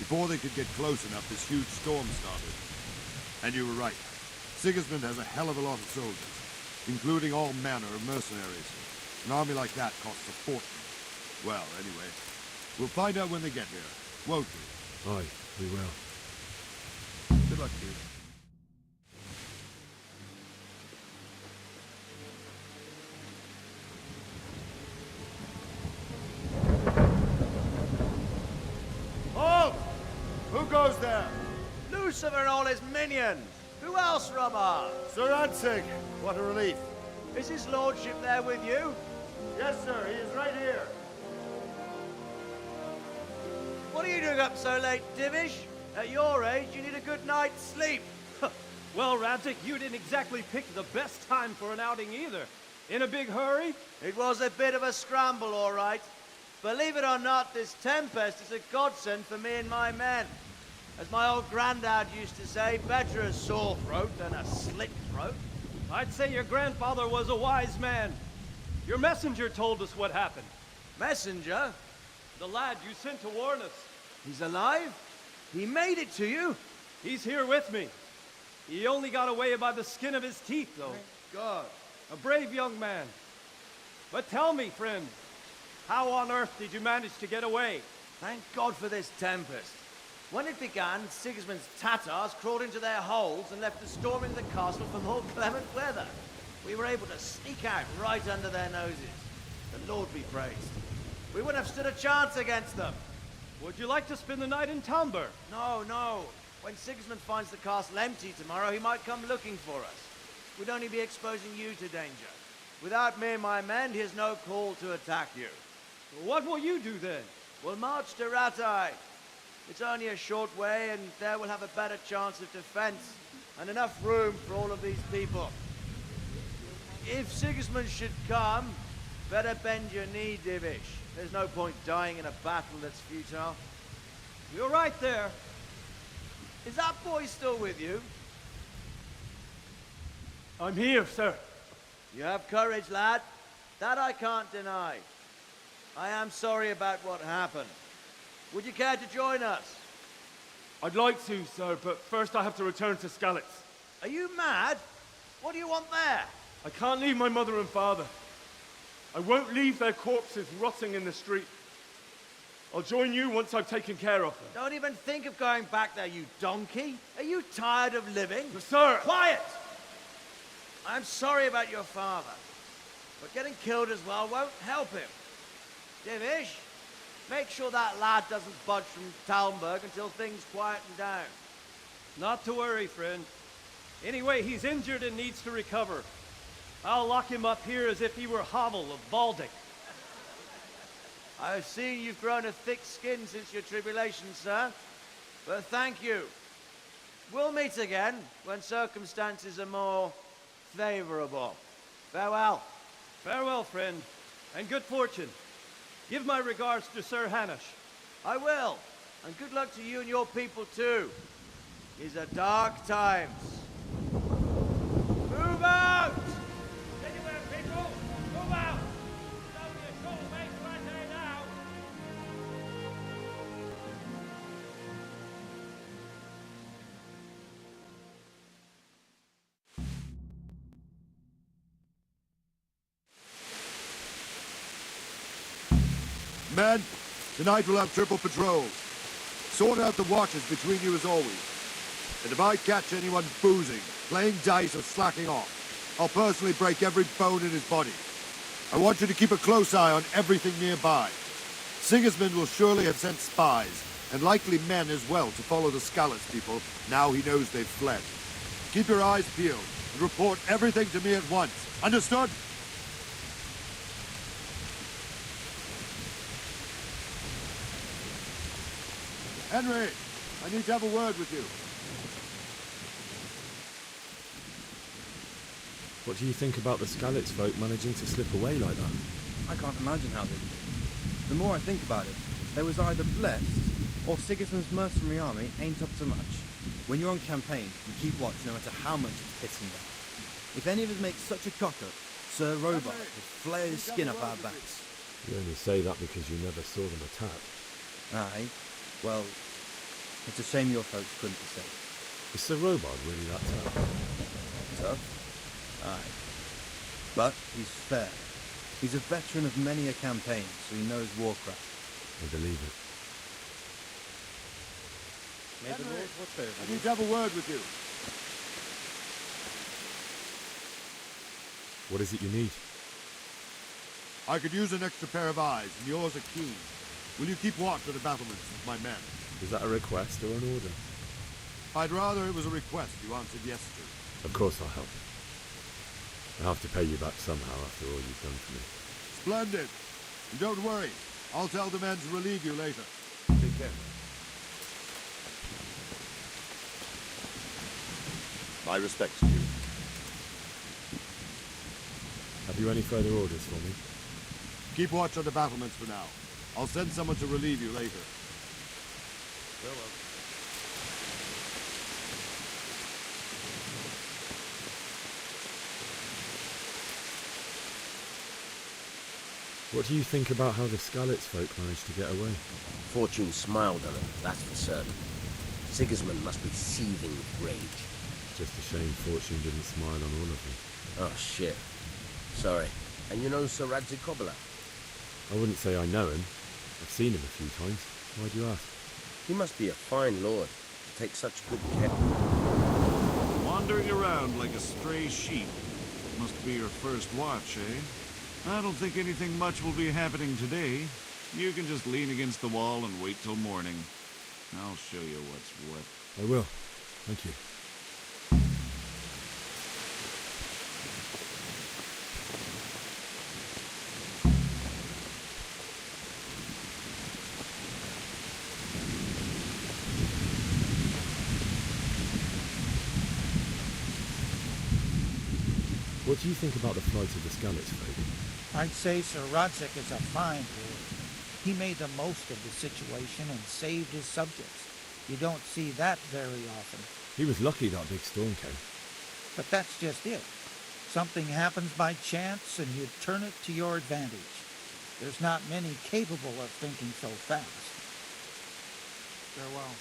Before they could get close enough, this huge storm started. And you were right. Sigismund has a hell of a lot of soldiers, including all manner of mercenaries. An army like that costs a fortune. Well, anyway, we'll find out when they get here, won't we? Aye, we will. Good luck to you. Halt! Who goes there? Lucifer and all his minions. Who else, Robber? Sir Radzig, what a relief. Is his lordship there with you? Yes, sir, he is right here. What are you doing up so late, Divish? At your age, you need a good night's sleep. Well, Radzig, you didn't exactly pick the best time for an outing either. In a big hurry? It was a bit of a scramble, all right. Believe it or not, this tempest is a godsend for me and my men. As my old granddad used to say, better a sore throat than a slit throat. I'd say your grandfather was a wise man. Your messenger told us what happened. Messenger? The lad you sent to warn us. He's alive? He made it to you? He's here with me. He only got away by the skin of his teeth, though. Thank God. A brave young man. But tell me, friend, how on earth did you manage to get away? Thank God for this tempest. When it began, Sigismund's Tatars crawled into their holes and left us storming the castle for more clement weather. We were able to sneak out right under their noses. The Lord be praised. We wouldn't have stood a chance against them. Would you like to spend the night in Talmberg? No, no. When Sigismund finds the castle empty tomorrow, he might come looking for us. We'd only be exposing you to danger. Without me and my men, he has no call to attack you. What will you do then? We'll march to Ratai. It's only a short way, and there we'll have a better chance of defense and enough room for all of these people. If Sigismund should come, better bend your knee, Divish. There's no point dying in a battle that's futile. You're right there. Is that boy still with you? I'm here, sir. You have courage, lad. That I can't deny. I am sorry about what happened. Would you care to join us? I'd like to, sir, but first I have to return to Skalitz. Are you mad? What do you want there? I can't leave my mother and father. I won't leave their corpses rotting in the street. I'll join you once I've taken care of them. Don't even think of going back there, you donkey. Are you tired of living? Sir! Quiet! I'm sorry about your father, but getting killed as well won't help him. Divish, make sure that lad doesn't budge from Talmberg until things quieten down. Not to worry, friend. Anyway, he's injured and needs to recover. I'll lock him up here as if he were Havel of Baldic. I've seen you've grown a thick skin since your tribulation, sir. But thank you. We'll meet again when circumstances are more favorable. Farewell. Farewell, friend, and good fortune. Give my regards to Sir Hanush. I will. And good luck to you and your people, too. These are dark times. Move out! Anywhere, people! Move out! It's only a short way to Ratai now! Men, tonight we'll have triple patrols. Sort out the watches between you as always. And if I catch anyone boozing, playing dice or slacking off, I'll personally break every bone in his body. I want you to keep a close eye on everything nearby. Sigismund will surely have sent spies, and likely men as well, to follow the Skalitz people now he knows they've fled. Keep your eyes peeled and report everything to me at once. Understood? Henry, I need to have a word with you. What do you think about the Skalitz folk managing to slip away like that? I can't imagine how they did it. The more I think about it, they was either blessed, or Sigismund's mercenary army ain't up to much. When you're on campaign, you keep watch no matter how much it's pissing down. If any of us make such a cock-up, Sir Robart would flare his skin up our backs. You only say that because you never saw them attack. Aye. Well, it's a shame your folks couldn't be safe. Is Sir Robart really that tough? Tough? Aye. But he's fair. He's a veteran of many a campaign, so he knows warcraft. I believe it. May the Lord watch over I you. need to have a word with you. What is it you need? I could use an extra pair of eyes, and yours are keen. Will you keep watch at the battlements with my men? Is that a request or an order? I'd rather it was a request you answered yes to. Of course I'll help. I'll have to pay you back somehow after all you've done for me. Splendid. And don't worry. I'll tell the men to relieve you later. Take care. My respects to you. Have you any further orders for me? Keep watch on the battlements for now. I'll send someone to relieve you later. Farewell. What do you think about how the Skalitz folk managed to get away? Fortune smiled on him, that's for certain. Sigismund must be seething with rage. Just a shame Fortune didn't smile on all of them. Oh, shit. Sorry. And you know Sir Radzig Kobyla? I wouldn't say I know him. I've seen him a few times. Why do you ask? He must be a fine lord. Take such good care. Wandering around like a stray sheep. Must be your first watch, eh? I don't think anything much will be happening today. You can just lean against the wall and wait till morning. I'll show you what's what. I will. Thank you. What do you think about the flight of the Skalitz folk? I'd say Sir Radzig is a fine lord. He made the most of the situation and saved his subjects. You don't see that very often. He was lucky that big storm came. But that's just it. Something happens by chance and you turn it to your advantage. There's not many capable of thinking so fast. Farewell.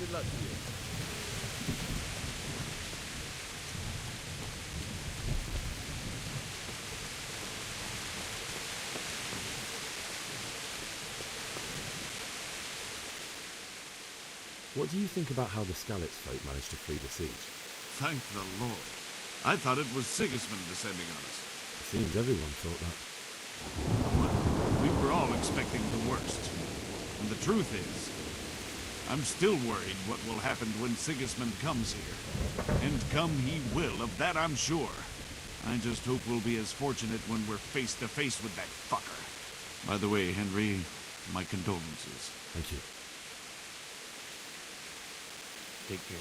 Good luck to you. What do you think about how the Skalitz folk managed to flee the siege? Thank the Lord. I thought it was Sigismund descending on us. It seems everyone thought that. Well, we were all expecting the worst. And the truth is, I'm still worried what will happen when Sigismund comes here. And come he will, of that I'm sure. I just hope we'll be as fortunate when we're face to face with that fucker. By the way, Henry, my condolences. Thank you. Take care.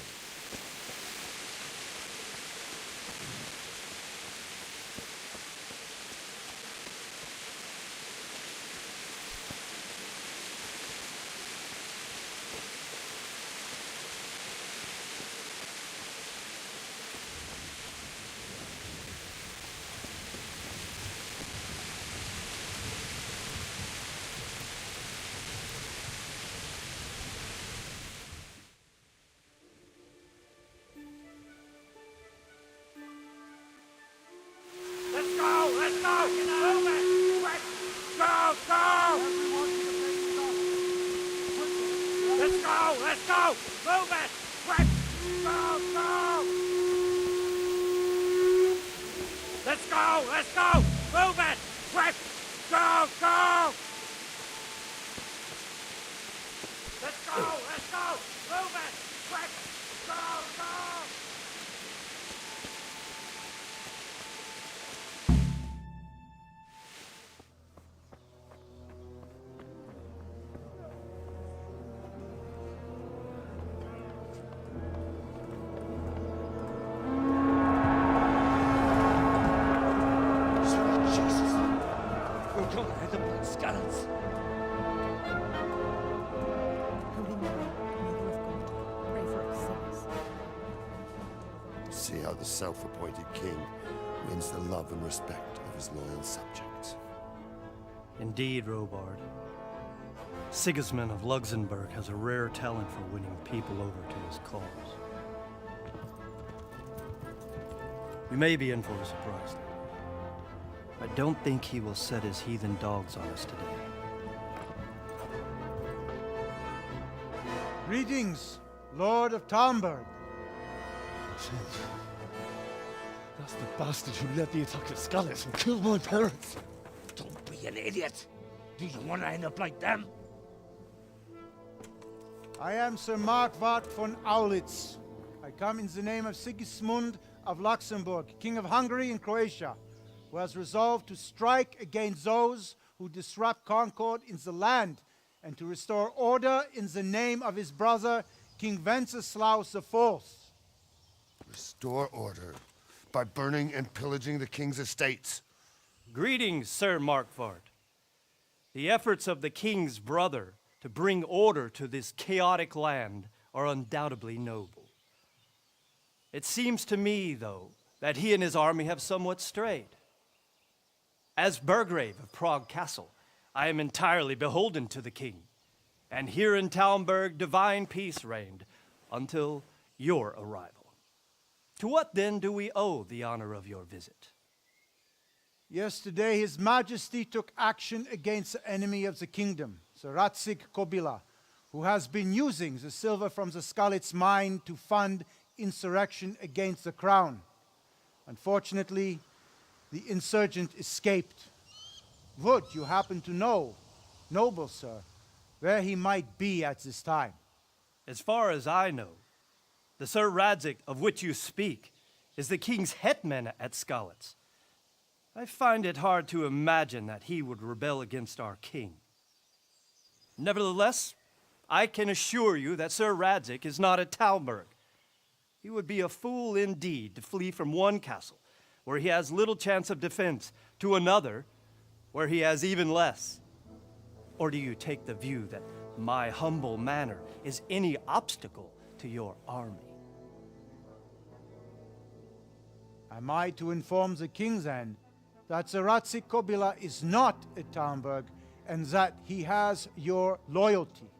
broke on the head of blood scallops. Holy Mary, Mother of God, pray for us sinners. See how the self-appointed king wins the love and respect of his loyal subjects. Indeed, Robard. Sigismund of Luxembourg has a rare talent for winning people over to his cause. We may be in for a surprise, though. I don't think he will set his heathen dogs on us today. Greetings, Lord of Talmberg. That's the bastard who led the attack at Scallops and killed my parents. Don't be an idiot. Do you want to end up like them? I am Sir Markwart von Aulitz. I come in the name of Sigismund of Luxembourg, King of Hungary and Croatia, who has resolved to strike against those who disrupt concord in the land and to restore order in the name of his brother, King Wenceslaus IV. Restore order by burning and pillaging the king's estates. Greetings, Sir Markwart. The efforts of the king's brother to bring order to this chaotic land are undoubtedly noble. It seems to me, though, that he and his army have somewhat strayed. As Burgrave of Prague Castle, I am entirely beholden to the king, and here in Talmberg divine peace reigned until your arrival. To what then do we owe the honor of your visit? Yesterday, His Majesty took action against the enemy of the kingdom, Sir Radzig Kobyla, who has been using the silver from the Skalitz mine to fund insurrection against the crown. Unfortunately, the insurgent escaped. Would you happen to know, noble sir, where he might be at this time? As far as I know, the Sir Radzig of which you speak is the king's hetman at Skalitz. I find it hard to imagine that he would rebel against our king. Nevertheless, I can assure you that Sir Radzig is not at Talmberg. He would be a fool indeed to flee from one castle, where he has little chance of defense, to another, where he has even less. Or do you take the view that my humble manner is any obstacle to your army? Am I to inform the king then that Sir Radzig Kobyla is not at Talmberg and that he has your loyalty?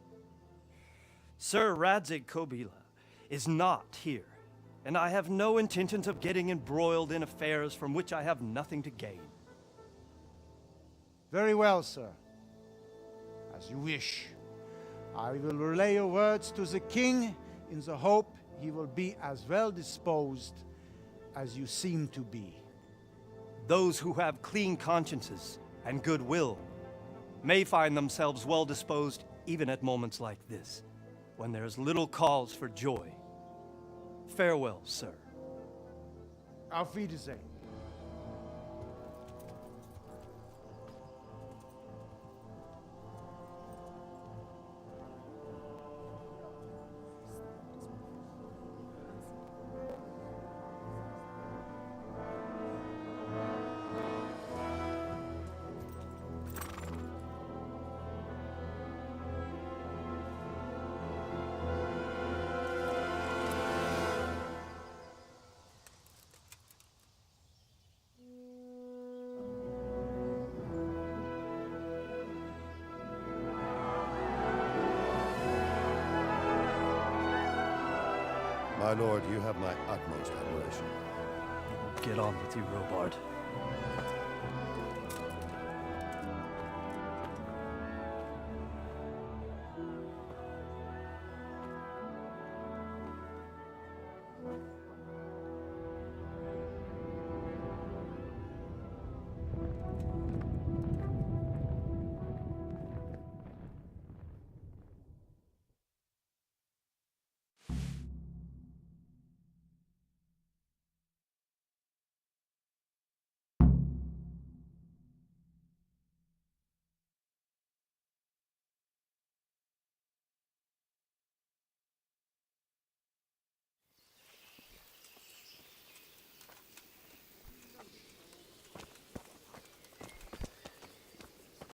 Sir Radzig Kobyla is not here, and I have no intentions of getting embroiled in affairs from which I have nothing to gain. Very well, sir. As you wish. I will relay your words to the king in the hope he will be as well disposed as you seem to be. Those who have clean consciences and goodwill may find themselves well disposed even at moments like this, when there is little cause for joy. Farewell, sir. Auf Wiedersehen. My lord, you have my utmost admiration. Get on with you, Robard.